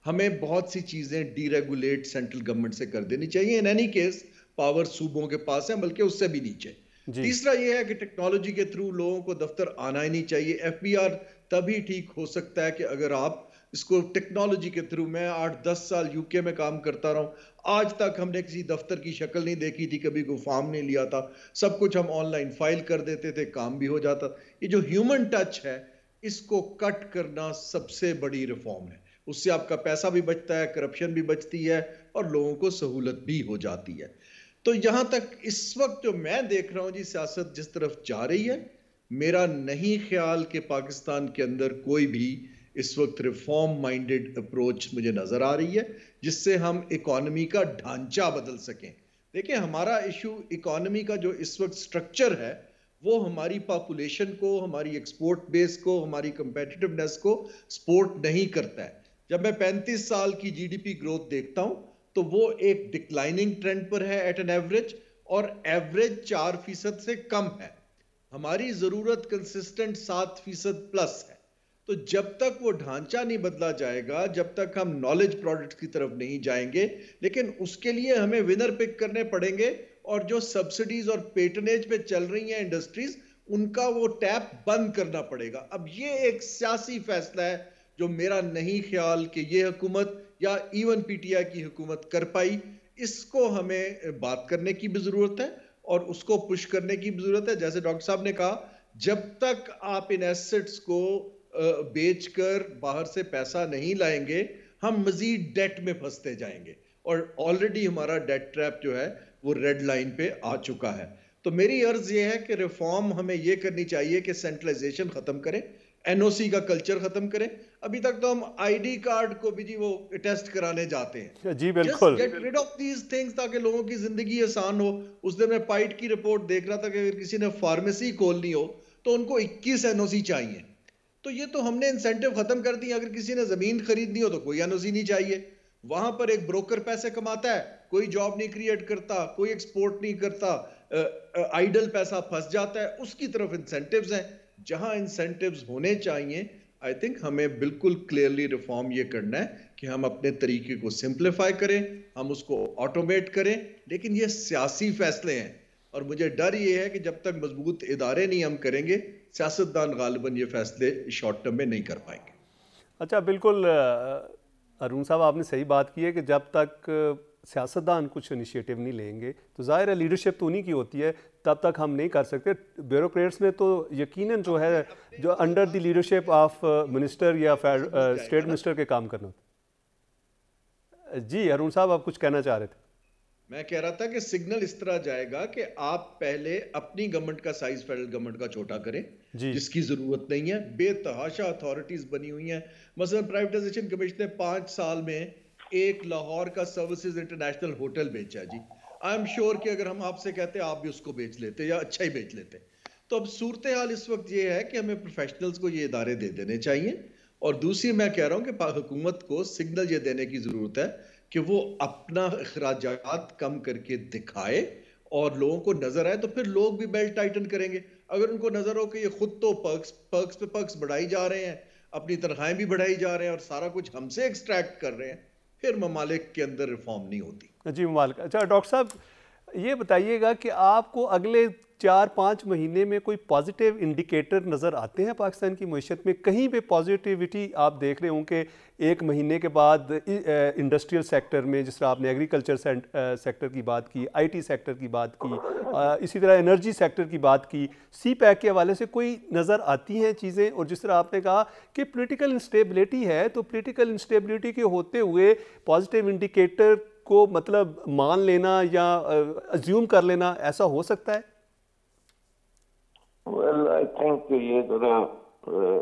ہمیں بہت سی چیزیں ڈی ریگولیٹ سینٹرل گورنمنٹ سے کر دینی چاہیے. ان اینی کیس پاور صوبوں کے پاس ہے, بلکہ اس سے بھی نیچے. تیسرا یہ ہے کہ ٹیکنالوجی کے تھرو لوگوں کو دفتر آنا ہی نہیں چاہیے. ایف بی آر تبھی ٹھیک ہو سکتا ہے کہ اگر آپ اس کو ٹیکنالوجی کے تھرو، میں 8-10 سال یو کے میں کام کرتا رہا ہوں، آج تک ہم نے کسی دفتر کی شکل نہیں دیکھی تھی، کبھی کوئی فارم نہیں لیا تھا، سب کچھ ہم آن لائن فائل کر دیتے تھے، کام بھی ہو جاتا. یہ جو ہیومن ٹچ ہے اس کو کٹ کرنا سب سے بڑی ریفارم ہے. اس سے آپ کا پیسہ بھی بچتا ہے، کرپشن بھی بچتی ہے، اور لوگوں کو سہولت بھی ہو جاتی ہے. تو یہاں تک اس وقت جو میں دیکھ رہا ہوں جی، سیاست جس طرف جا رہی ہے، میرا نہیں خیال کہ پاکستان کے اندر کوئی بھی اس وقت ریفارم مائنڈڈ اپروچ مجھے نظر آ رہی ہے جس سے ہم اکانومی کا ڈھانچہ بدل سکیں. دیکھیں ہمارا ایشو اکانومی کا جو اس وقت سٹرکچر ہے وہ ہماری پاپولیشن کو، ہماری ایکسپورٹ بیس کو، ہماری کمپیٹیٹیونیس کو سپورٹ نہیں کرتا ہے. جب میں 35 سال کی جی ڈی پی گروتھ دیکھتا ہوں تو وہ ایک ڈکلائننگ ٹرینڈ پر ہے ایٹ این ایوریج، اور ایوریج 4% سے کم ہے. ہماری ضرورت کنسسٹنٹ 7% پلس ہے. تو جب تک وہ ڈھانچہ نہیں بدلا جائے گا، جب تک ہم نالج پروڈکٹس کی طرف نہیں جائیں گے، لیکن اس کے لیے ہمیں ونر پک کرنے پڑیں گے، اور جو سبسڈیز اور پیٹنیج پہ چل رہی ہیں انڈسٹریز، ان کا وہ ٹیپ بند کرنا پڑے گا. اب یہ ایک سیاسی فیصلہ ہے جو میرا نہیں خیال کہ یہ حکومت یا ایون پی ٹی آئی کی حکومت کر پائی. اس کو ہمیں بات کرنے کی بھی ضرورت ہے اور اس کو پش کرنے کی بھی ضرورت ہے. جیسے ڈاکٹر صاحب نے کہا، جب تک آپ ان ایسٹس کو بیچ کر باہر سے پیسہ نہیں لائیں گے، ہم مزید ڈیٹ میں پھنستے جائیں گے، اور آلریڈی ہمارا ڈیٹ ٹریپ جو ہے وہ ریڈ لائن پہ آ چکا ہے. تو میری عرض یہ ہے کہ ریفارم ہمیں یہ کرنی چاہیے کہ سینٹرلائزیشن ختم کریں، این او سی کا کلچر ختم کریں. ابھی تک تو ہم آئی ڈی کارڈ کو بھی جی وہ ٹیسٹ کرانے جاتے ہیں.
جی
جسٹ
بالکل.
Get rid of these things تاکہ لوگوں کی زندگی آسان ہو. اس دن میں پائٹ کی رپورٹ دیکھ رہا تھا کہ اگر کسی نے فارمیسی کھولنی ہو تو ان کو 21 این او سی چاہیے. تو یہ تو ہم نے انسینٹیو ختم کر دی. اگر کسی نے زمین خریدنی ہو تو کوئی این او سی نہیں چاہیے. وہاں پر ایک بروکر پیسے کماتا ہے، کوئی جاب نہیں کریٹ کرتا، کوئی ایکسپورٹ نہیں کرتا، آئیڈل پیسہ پھنس جاتا ہے. اس کی طرف انسینٹیوز ہیں. جہاں انسینٹیوز ہونے چاہیے، آئی تھنک ہمیں بالکل کلیئرلی ریفارم یہ کرنا ہے کہ ہم اپنے طریقے کو سمپلیفائی کریں، ہم اس کو آٹومیٹ کریں. لیکن یہ سیاسی فیصلے ہیں، اور مجھے ڈر یہ ہے کہ جب تک مضبوط ادارے نہیں ہم کریں گے، سیاستدان غالباً یہ فیصلے شارٹ ٹرم میں نہیں کر پائیں گے.
اچھا بالکل ارون صاحب، آپ نے صحیح بات کی ہے کہ جب تک سیاستدان کچھ انیشیٹو نہیں لیں گے تو ظاہر ہے لیڈرشپ تو انہی کی ہوتی ہے، تب تک ہم نہیں کر سکتے. بیوروکریٹس میں تو یقیناً جو ہے جو under the leadership of minister یا اسٹیٹ منسٹر کے کام کرنا ہوتا ہے. جی ارون صاحب، آپ کچھ کہنا چاہ رہے تھے.
میں کہہ رہا تھا کہ سگنل اس طرح جائے گا کہ آپ پہلے اپنی گورنمنٹ کا سائز فیڈرل گورنمنٹ کا چھوٹا کریں جس کی ضرورت نہیں ہے. بے تحاشا اتھارٹیز بنی ہوئی ہیں. مثلا پرائیویٹائزیشن کمیشن نے 5 سال میں ایک لاہور کا سروسز انٹرنیشنل ہوٹل بیچا. جی آئی ایم شیور کہ اگر ہم آپ سے کہتے آپ بھی اس کو بیچ لیتے یا اچھا ہی بیچ لیتے. تو اب صورتحال اس وقت یہ ہے کہ ہمیں پروفیشنلز کو یہ ادارے دے دینے چاہیے. اور دوسری میں کہہ رہا ہوں کہ حکومت کو سگنل یہ دینے کی ضرورت ہے کہ وہ اپنا اخراجات کم کر کے دکھائے اور لوگوں کو نظر آئے. تو پھر لوگ بھی بیلٹ ٹائٹن کریں گے. اگر ان کو نظر ہو کہ یہ خود تو پرکس پہ پرکس بڑھائی جا رہے ہیں، اپنی تنخواہیں بھی بڑھائی جا رہے ہیں، اور سارا کچھ ہم سے ایکسٹریکٹ کر رہے ہیں، پھر ممالک کے اندر ریفارم نہیں ہوتی.
جی ممالک. اچھا ڈاکٹر صاحب یہ بتائیے گا کہ آپ کو اگلے 4-5 مہینے میں کوئی پازیٹیو انڈیکیٹر نظر آتے ہیں پاکستان کی معیشت میں؟ کہیں پہ پازیٹیوٹی آپ دیکھ رہے ہوں کہ ایک مہینے کے بعد انڈسٹریل سیکٹر میں، جس طرح آپ نے ایگریکلچر سیکٹر کی بات کی، آئی ٹی سیکٹر کی بات کی، اسی طرح انرجی سیکٹر کی بات کی، سی پیک کے حوالے سے کوئی نظر آتی ہیں چیزیں؟ اور جس طرح آپ نے کہا کہ پولیٹیکل انسٹیبلٹی ہے، تو پولیٹیکل انسٹیبلٹی کے ہوتے ہوئے پازیٹیو انڈیکیٹر کو مطلب مان لینا یا ازیوم کر لینا، ایسا ہو سکتا ہے؟
ویل آئی تھنک یہ ذرا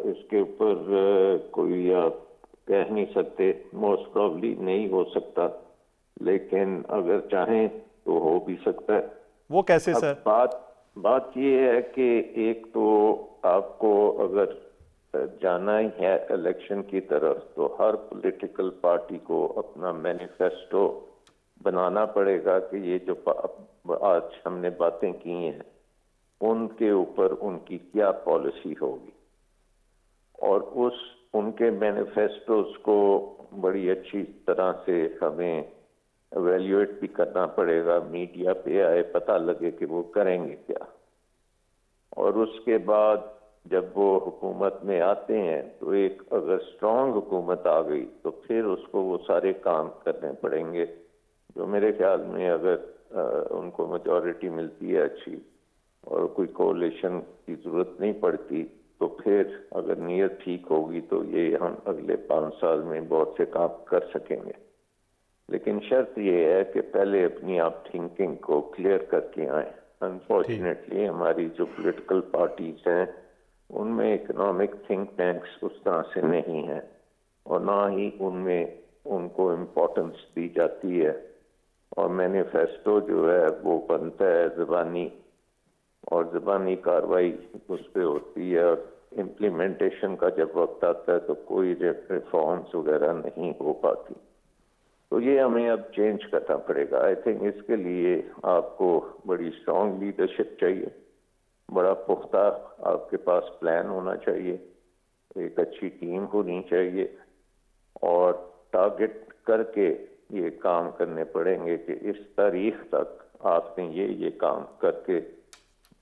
اس کے اوپر کوئی آپ کہہ نہیں سکتے. موسٹ پرابلی نہیں ہو سکتا، لیکن اگر چاہیں تو ہو بھی سکتا ہے.
وہ کیسے سر؟
بات یہ ہے کہ ایک تو آپ کو اگر جانا ہی ہے الیکشن کی طرف تو ہر پولیٹیکل پارٹی کو اپنا مینیفیسٹو بنانا پڑے گا کہ یہ جو آج ہم نے باتیں کی ہیں ان کے اوپر ان کی کیا پالیسی ہوگی. اور ان کے مینیفیسٹوز کو بڑی اچھی طرح سے ہمیں ایویلیویٹ بھی کرنا پڑے گا. میڈیا پہ آئے پتہ لگے کہ وہ کریں گے کیا. اور اس کے بعد جب وہ حکومت میں آتے ہیں تو ایک اگر اسٹرانگ حکومت آ گئی تو پھر اس کو وہ سارے کام کرنے پڑیں گے جو میرے خیال میں اگر ان کو میجورٹی ملتی ہے اچھی اور کوئی کولیشن کی ضرورت نہیں پڑتی تو پھر اگر نیت ٹھیک ہوگی تو یہ ہم اگلے 5 سال میں بہت سے کام کر سکیں گے. لیکن شرط یہ ہے کہ پہلے اپنی آپ تھنکنگ کو کلیئر کر کے آئیں. انفارچونیٹلی ہماری جو پولیٹیکل پارٹیز ہیں ان میں اکنامک تھنک ٹینکس اس طرح سے نہیں ہیں اور نہ ہی ان میں ان کو امپورٹنس دی جاتی ہے اور مینیفیسٹو جو ہے وہ بنتا ہے زبانی اور زبانی کاروائی اس پہ ہوتی ہے اور امپلیمنٹیشن کا جب وقت آتا ہے تو کوئی ریفارمز وغیرہ نہیں ہو پاتی. تو یہ ہمیں اب چینج کرنا پڑے گا. آئی تھنک اس کے لیے آپ کو بڑی اسٹرانگ لیڈرشپ چاہیے, بڑا پختہ آپ کے پاس پلان ہونا چاہیے, ایک اچھی ٹیم ہونی چاہیے اور ٹارگٹ کر کے یہ کام کرنے پڑیں گے کہ اس تاریخ تک آپ نے یہ کام کر کے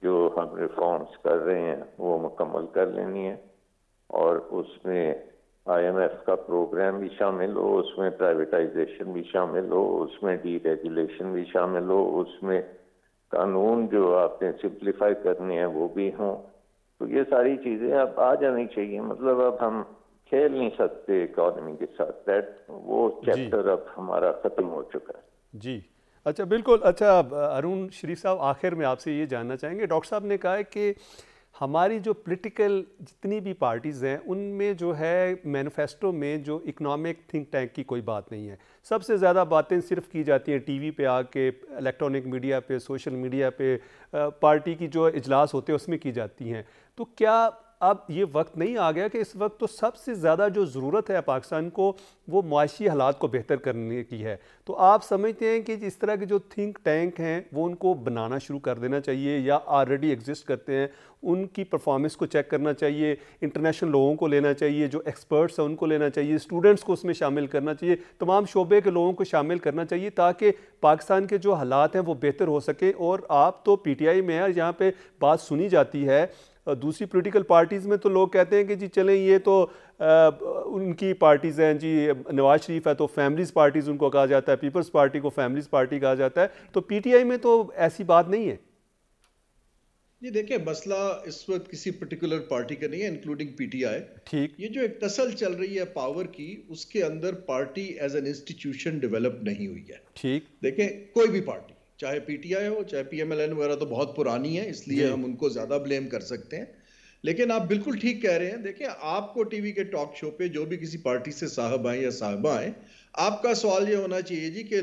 جو ہم ریفارمز کر رہے ہیں وہ مکمل کر لینی ہے. اور اس میں IMF کا پروگرام بھی شامل ہو, اس میں پرائیویٹائزیشن بھی شامل ہو, اس میں ڈی ریگولیشن بھی شامل ہو, اس میں قانون جو آپ نے سمپلیفائی کرنے ہیں وہ بھی ہوں. تو یہ ساری چیزیں اب آ جانی چاہیے. مطلب اب ہم کھیل نہیں سکتے اکانومی کے ساتھ, وہ چیپٹر اب ہمارا ختم ہو چکا ہے.
جی اچھا بالکل. اچھا ارون شریف صاحب, آخر میں آپ سے یہ جاننا چاہیں گے, ڈاکٹر صاحب نے کہا ہے کہ ہماری جو پولیٹیکل جتنی بھی پارٹیز ہیں ان میں جو ہے مینیفیسٹو میں جو اکنامک تھنک ٹینک کی کوئی بات نہیں ہے. سب سے زیادہ باتیں صرف کی جاتی ہیں ٹی وی پہ آ کے, الیکٹرانک میڈیا پہ, سوشل میڈیا پہ, پارٹی کی جو اجلاس ہوتے ہیں اس میں کی جاتی ہیں. تو کیا اب یہ وقت نہیں آ گیا کہ اس وقت تو سب سے زیادہ جو ضرورت ہے پاکستان کو وہ معاشی حالات کو بہتر کرنے کی ہے؟ تو آپ سمجھتے ہیں کہ اس طرح کے جو تھنک ٹینک ہیں وہ ان کو بنانا شروع کر دینا چاہیے یا آلریڈی ایگزسٹ کرتے ہیں ان کی پرفارمنس کو چیک کرنا چاہیے, انٹرنیشنل لوگوں کو لینا چاہیے, جو ایکسپرٹس ہیں ان کو لینا چاہیے, اسٹوڈنٹس کو اس میں شامل کرنا چاہیے, تمام شعبے کے لوگوں کو شامل کرنا چاہیے تاکہ پاکستان کے جو حالات ہیں وہ بہتر ہو سکیں؟ اور آپ تو PTI میں ہیں, یہاں پہ بات سنی جاتی ہے, دوسری پولیٹیکل پارٹیز میں تو لوگ کہتے ہیں کہ جی چلیں یہ تو ان کی پارٹیز ہیں, جی نواز شریف ہے تو فیملیز پارٹیز ان کو کہا جاتا ہے, پیپلز پارٹی کو فیملیز پارٹی کہا جاتا ہے, تو PTI میں تو ایسی بات نہیں ہے.
جی دیکھیں, مسئلہ اس وقت کسی پرٹیکولر پارٹی کا نہیں ہے انکلوڈنگ PTI.
ٹھیک,
یہ جو ایک تسل چل رہی ہے پاور کی, اس کے اندر party as an institution develop نہیں ہوئی ہے.
ٹھیک,
دیکھیں کوئی بھی پارٹی, چاہے PTI ہو چاہے PMLN وغیرہ, تو بہت پرانی ہے اس لیے ہم ان کو زیادہ بلیم کر سکتے ہیں. لیکن آپ بالکل ٹھیک کہہ رہے ہیں. دیکھیں آپ کو ٹی وی کے ٹاک شو پہ جو بھی کسی پارٹی سے صاحب آئیں یا صاحبہ آئیں, آپ کا سوال یہ ہونا چاہیے جی کہ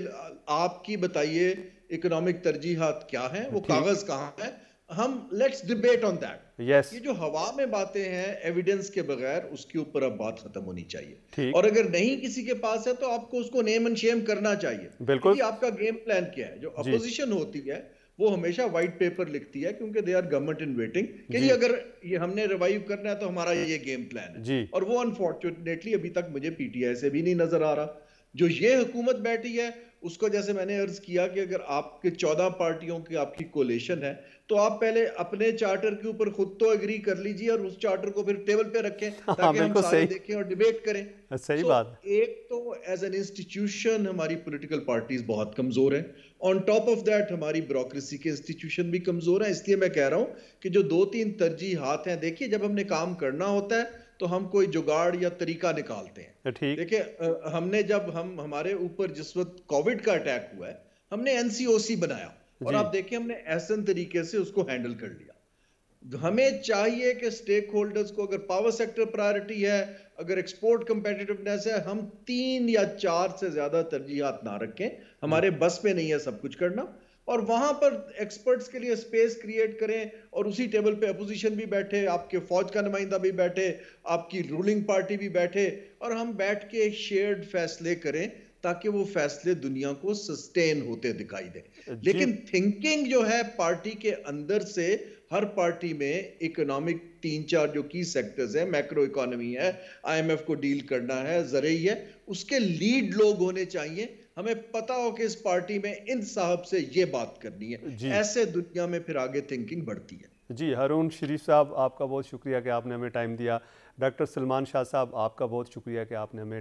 آپ کی بتائیے اکنامک ترجیحات کیا ہیں, وہ کاغذ کہاں ہیں, ہم لیٹس ڈیبیٹ آن دیٹ.
یس,
یہ جو ہوا میں باتیں ہیں ایویڈنس کے بغیر, اس کے اوپر اب بات ختم ہونی چاہیے.
ٹھیک,
اور اگر نہیں کسی کے پاس ہے تو آپ کو اس کو نیم اینڈ شیم کرنا چاہیے.
بالکل,
جی آپ کا گیم پلان کیا ہے. جو اپوزیشن ہوتی ہے وہ ہمیشہ وائٹ پیپر لکھتی ہے کیونکہ they are government in waiting کہ جی اگر یہ ہم نے ریوائیو کرنا ہے تو ہمارا یہ گیم پلان ہے.
جی,
اور وہ انفارچونیٹلی ابھی تک مجھے PTI سے بھی نہیں نظر آ رہا. جو یہ حکومت بیٹھی ہے اس کو, جیسے میں نے عرض کیا کہ اگر آپ کے 14 پارٹیوں کی آپ کی کولیشن ہے تو آپ پہلے اپنے چارٹر کے اوپر خود تو ایگری کر لیجیے اور اس چارٹر کو پھر ٹیبل پہ رکھیں تاکہ ہم سارے دیکھیں اور ڈیبیٹ کریں.
صحیح بات.
ایک تو ایز این انسٹیٹیوشن ہماری پولیٹیکل پارٹیز بہت کمزور ہیں. آن ٹاپ آف دیٹ ہماری بیوروکریسی کے انسٹیٹیوشن بھی کمزور ہیں. اس لیے میں کہہ رہا ہوں کہ جو 2-3 ترجیحات ہیں, دیکھیے جب ہم نے کام کرنا ہوتا ہے تو ہم کوئی جگاڑ یا طریقہ نکالتے ہیں. دیکھیں ہم نے جب ہمارے اوپر جس وقت کووڈ کا اٹیک ہوا ہے, ہم نے NCOC بنایا اور آپ دیکھیں ہم نے احسن طریقے سے اس کو ہینڈل کر لیا. ہمیں چاہیے کہ سٹیک ہولڈرز کو, اگر پاور سیکٹر پرائرٹی ہے, اگر ایکسپورٹ کمپیٹیٹیونیس ہے, ہم 3 یا 4 سے زیادہ ترجیحات نہ رکھیں. ہمارے بس میں نہیں ہے سب کچھ کرنا, اور وہاں پر ایکسپرٹس کے لیے سپیس کریٹ کریں اور اسی ٹیبل پہ اپوزیشن بھی بیٹھے, آپ کے فوج کا نمائندہ بھی بیٹھے, آپ کی رولنگ پارٹی بھی بیٹھے, اور ہم بیٹھ کے شیئرڈ فیصلے کریں تاکہ وہ فیصلے دنیا کو سسٹین ہوتے دکھائی دیں. لیکن تھنکنگ جو ہے پارٹی کے اندر سے, ہر پارٹی میں اکنامک 3-4 جو کی سیکٹرز ہیں, میکرو اکانومی ہے, IMF کو ڈیل کرنا ہے, زرعی ہے, اس کے لیڈ لوگ ہونے چاہیے. ہمیں پتا ہو کہ اس پارٹی میں ان صاحب سے یہ بات کرنی ہے. ایسے دنیا میں پھر آگے تھنکنگ بڑھتی ہے.
جی ہارون شریف صاحب آپ کا بہت شکریہ کہ آپ نے ہمیں ٹائم دیا. ڈاکٹر سلمان شاہ صاحب آپ کا بہت شکریہ کہ آپ نے ہمیں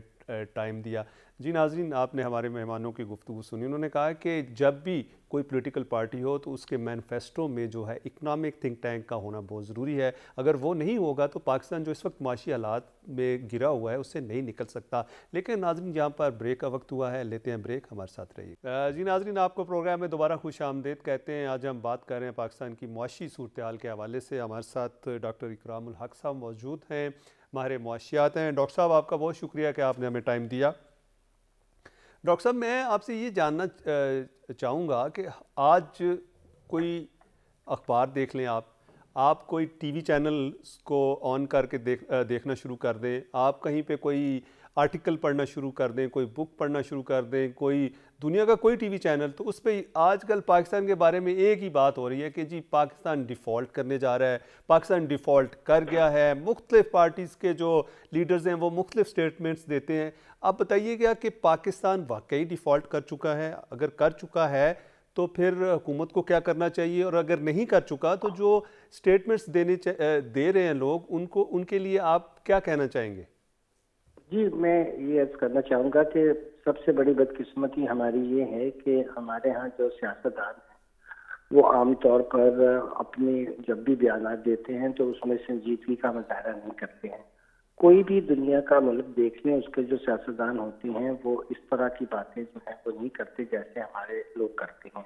ٹائم دیا. جی ناظرین آپ نے ہمارے مہمانوں کی گفتگو سنی. انہوں نے کہا کہ جب بھی کوئی پولیٹیکل پارٹی ہو تو اس کے مینیفیسٹو میں جو ہے اکنامک تھنک ٹینک کا ہونا بہت ضروری ہے. اگر وہ نہیں ہوگا تو پاکستان جو اس وقت معاشی حالات میں گرا ہوا ہے اس سے نہیں نکل سکتا. لیکن ناظرین یہاں پر بریک کا وقت ہوا ہے, لیتے ہیں بریک, ہمارے ساتھ رہیے. جی ناظرین آپ کو پروگرام میں دوبارہ خوش آمدید کہتے ہیں. آج ہم بات کر رہے ہیں پاکستان کی معاشی صورتحال کے حوالے سے. ہمارے ساتھ ڈاکٹر اکرام الحق صاحب موجود ہیں, ماہر معاشیات ہیں. ڈاکٹر صاحب آپ کا بہت شکریہ کہ آپ نے ہمیں ٹائم دیا. ڈاکٹر صاحب میں آپ سے یہ جاننا چاہوں گا کہ آج کوئی اخبار دیکھ لیں, آپ کوئی ٹی وی چینل کو آن کر کے دیکھنا شروع کر دیں, آپ کہیں پہ کوئی آرٹیکل پڑھنا شروع کر دیں, کوئی بک پڑھنا شروع کر دیں, کوئی دنیا کا کوئی ٹی وی چینل, تو اس پہ آج کل پاکستان کے بارے میں ایک ہی بات ہو رہی ہے کہ جی پاکستان ڈیفالٹ کرنے جا رہا ہے, پاکستان ڈیفالٹ کر گیا ہے. مختلف پارٹیز کے جو لیڈرز ہیں وہ مختلف سٹیٹمنٹس دیتے ہیں. آپ بتائیے گا کہ پاکستان واقعی ڈیفالٹ کر چکا ہے؟ اگر کر چکا ہے تو پھر حکومت کو کیا کرنا چاہیے, اور اگر نہیں کر چکا تو جو سٹیٹمنٹس دے رہے ہیں لوگ ان کے لیے آپ کیا کہنا چاہیں گے؟
جی میں یہ عرض کرنا چاہوں گا کہ سب سے بڑی بدقسمتی ہماری یہ ہے کہ ہمارے ہاں جو سیاستدان ہیں وہ عام طور پر اپنے جب بھی بیانات دیتے ہیں تو اس میں سنجیدگی کا مظاہرہ نہیں کرتے ہیں. کوئی بھی دنیا کا ملک دیکھ لیں, اس کے جو سیاستدان ہوتے ہیں وہ اس طرح کی باتیں جو ہیں وہ نہیں کرتے جیسے ہمارے لوگ کرتے ہیں.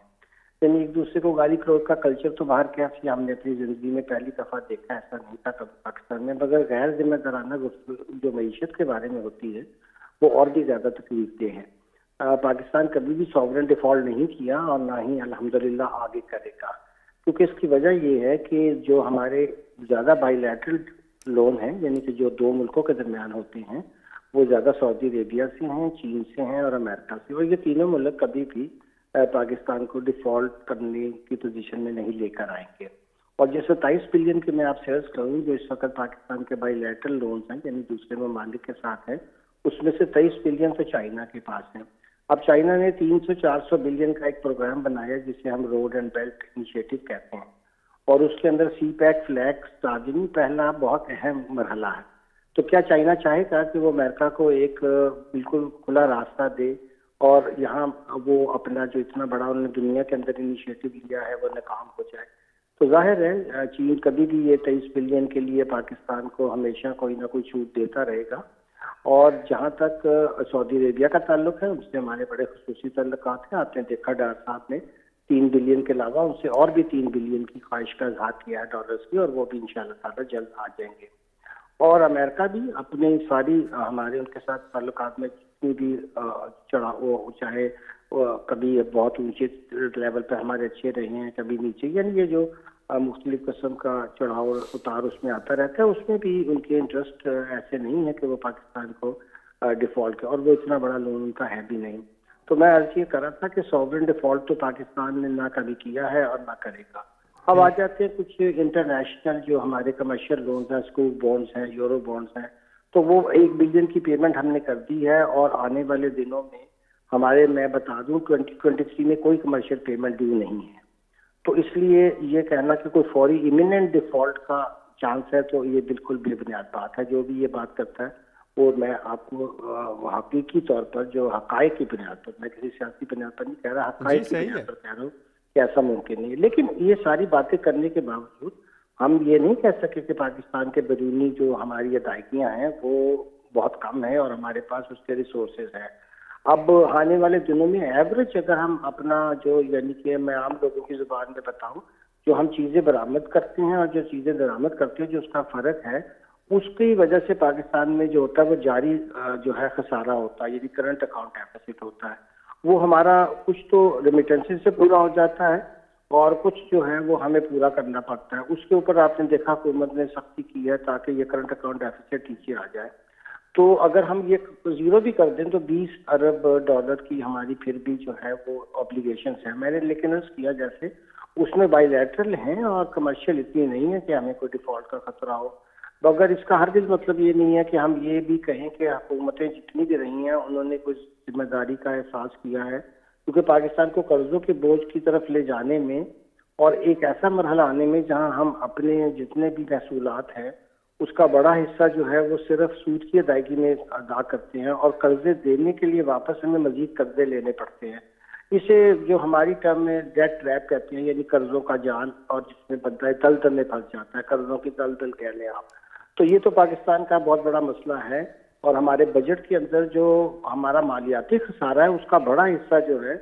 یعنی ایک دوسرے کو گالی گلوچ کا کلچر تو باہر کیسے ہم نے اپنی زندگی میں پہلی دفعہ دیکھا, ایسا نہیں تھا کبھی پاکستان میں. مگر غیر ذمہ دارانہ جو معیشت کے بارے میں ہوتی ہے وہ اور بھی زیادہ تکلیف دہ ہے. پاکستان کبھی بھی سوورن ڈیفالٹ نہیں کیا اور نہ ہی الحمدللہ آگے کرے گا, کیونکہ اس کی وجہ یہ ہے کہ جو ہمارے زیادہ بائی لیٹرل لون ہیں, یعنی کہ جو دو ملکوں کے درمیان ہوتے ہیں, وہ زیادہ سعودی عربیہ سے ہیں, چین سے ہیں اور امریکہ سے. اور یہ تینوں ملک کبھی بھی پاکستان کو ڈیفالٹ کرنے کی پوزیشن میں نہیں لے کر آئیں گے. اور جو 27 بلین کے میں آپ سے عرض کروں جو اس وقت پاکستان کے بائی لیٹرل لونز ہیں یعنی دوسرے ممالک کے ساتھ ہیں, اس میں سے 23 بلین تو چائنا کے پاس ہیں. اب چائنا نے 300-400 بلین کا ایک پروگرام بنایا جسے ہم روڈ اینڈ بیلٹ انیشیٹو کہتے ہیں, اور اس کے اندر سی پیک فلیگ اسٹارٹنگ پہلا بہت اہم مرحلہ ہے. تو کیا چائنا چاہے گا کہ وہ امریکہ کو ایک بالکل کھلا راستہ دے اور یہاں وہ اپنا جو اتنا بڑا انہوں نے دنیا کے اندر انیشیٹو لیا ہے وہ ناکام ہو جائے؟ تو ظاہر ہے چین کبھی بھی یہ 23 بلین کے لیے پاکستان کو ہمیشہ کوئی نہ کوئی چھوٹ دیتا رہے گا. اور جہاں تک سعودی عربیہ کا تعلق ہے اس سے ہمارے بڑے خصوصی تعلقات ہیں. آپ نے دیکھا ڈار صاحب نے 3 بلین کے علاوہ ان سے اور بھی 3 بلین کی خواہش کا اظہار کیا ہے ڈالرز کی, اور وہ بھی انشاءاللہ تعالی جلد آ جائیں گے. اور امریکہ بھی اپنے ساری ہمارے ان کے ساتھ تعلقات میں جتنی بھی چڑھاؤ, چاہے کبھی بہت اونچے لیول پہ ہمارے اچھے رہے ہیں, کبھی نیچے, یعنی یہ جو مختلف قسم کا چڑھاؤ اتار اس میں آتا رہتا ہے, اس میں بھی ان کے انٹرسٹ ایسے نہیں ہے کہ وہ پاکستان کو ڈیفالٹ کے, اور وہ اتنا بڑا لون ان کا ہے بھی نہیں. تو میں عرض یہ کر رہا تھا کہ سوورن ڈیفالٹ تو پاکستان نے نہ کبھی کیا ہے اور نہ کرے گا. اب آ جاتے ہیں کچھ انٹرنیشنل جو ہمارے کمرشل لونز ہیں, اسکول بانڈز ہیں, یورو بانڈز ہیں, تو وہ 1 بلین کی پیمنٹ ہم نے کر دی ہے, اور آنے والے دنوں میں ہمارے, میں بتا دوں 2023 میں کوئی کمرشل پیمنٹ ڈیو نہیں ہے. تو اس لیے یہ کہنا کہ کوئی فوری ایمیننٹ ڈیفالٹ کا چانس ہے تو یہ بالکل بے بنیاد بات ہے. جو بھی یہ بات کرتا ہے وہ میں آپ کو حقیقی طور پر جو حقائق کی بنیاد پر, میں کسی سیاسی بنیاد پر نہیں کہہ رہا, حقائق کی بنیاد پر کہہ رہا ہوں کہ ایسا ممکن نہیں ہے. لیکن یہ ساری باتیں کرنے کے باوجود ہم یہ نہیں کہہ سکے کہ پاکستان کے بیرونی جو ہماری ادائیگیاں ہیں وہ بہت کم ہیں اور ہمارے پاس اس کے ریسورسز ہیں. اب آنے والے دنوں میں ایوریج اگر ہم اپنا جو, یعنی کہ میں عام لوگوں کی زبان میں بتاؤں, جو ہم چیزیں برآمد کرتے ہیں اور جو چیزیں درآمد کرتے ہیں, جو اس کا فرق ہے, اس کی وجہ سے پاکستان میں جو ہوتا ہے وہ جاری جو ہے خسارہ ہوتا ہے, یعنی کرنٹ اکاؤنٹ ڈیفیسٹ ہوتا ہے. وہ ہمارا کچھ تو ریمیٹنسز سے پورا ہو جاتا ہے اور کچھ جو ہے وہ ہمیں پورا کرنا پڑتا ہے. اس کے اوپر آپ نے دیکھا حکومت نے سختی کی ہے تاکہ یہ کرنٹ اکاؤنٹ ڈیفیسٹ نیچے آ جائے. تو اگر ہم یہ زیرو بھی کر دیں تو 20 ارب ڈالر کی ہماری پھر بھی جو ہے وہ اوبلیگیشنز ہیں. میں نے لیکن عرض کیا جیسے اس میں بائی لیٹرل ہیں اور کمرشل اتنی نہیں ہے کہ ہمیں کوئی ڈیفالٹ کا خطرہ ہو. مگر اس کا ہرگز مطلب یہ نہیں ہے کہ ہم یہ بھی کہیں کہ حکومتیں جتنی بھی رہی ہیں انہوں نے کچھ ذمہ داری کا احساس کیا ہے, کیونکہ پاکستان کو قرضوں کے بوجھ کی طرف لے جانے میں اور ایک ایسا مرحلہ آنے میں جہاں ہم اپنے جتنے بھی محصولات ہیں اس کا بڑا حصہ جو ہے وہ صرف سود کی ادائیگی میں ادا کرتے ہیں، اور قرضے دینے کے لیے واپس ہمیں مزید قرضے لینے پڑتے ہیں. اسے جو ہماری ٹرم میں ڈیٹ ٹریپ کہتے ہیں، یعنی قرضوں کا جال، اور جس میں بندہ دلدل میں پھنس جاتا ہے، قرضوں کی دلدل کہہ لیں آپ. تو یہ تو پاکستان کا بہت بڑا مسئلہ ہے، اور ہمارے بجٹ کے اندر جو ہمارا مالیاتی خسارہ ہے اس کا بڑا حصہ جو ہے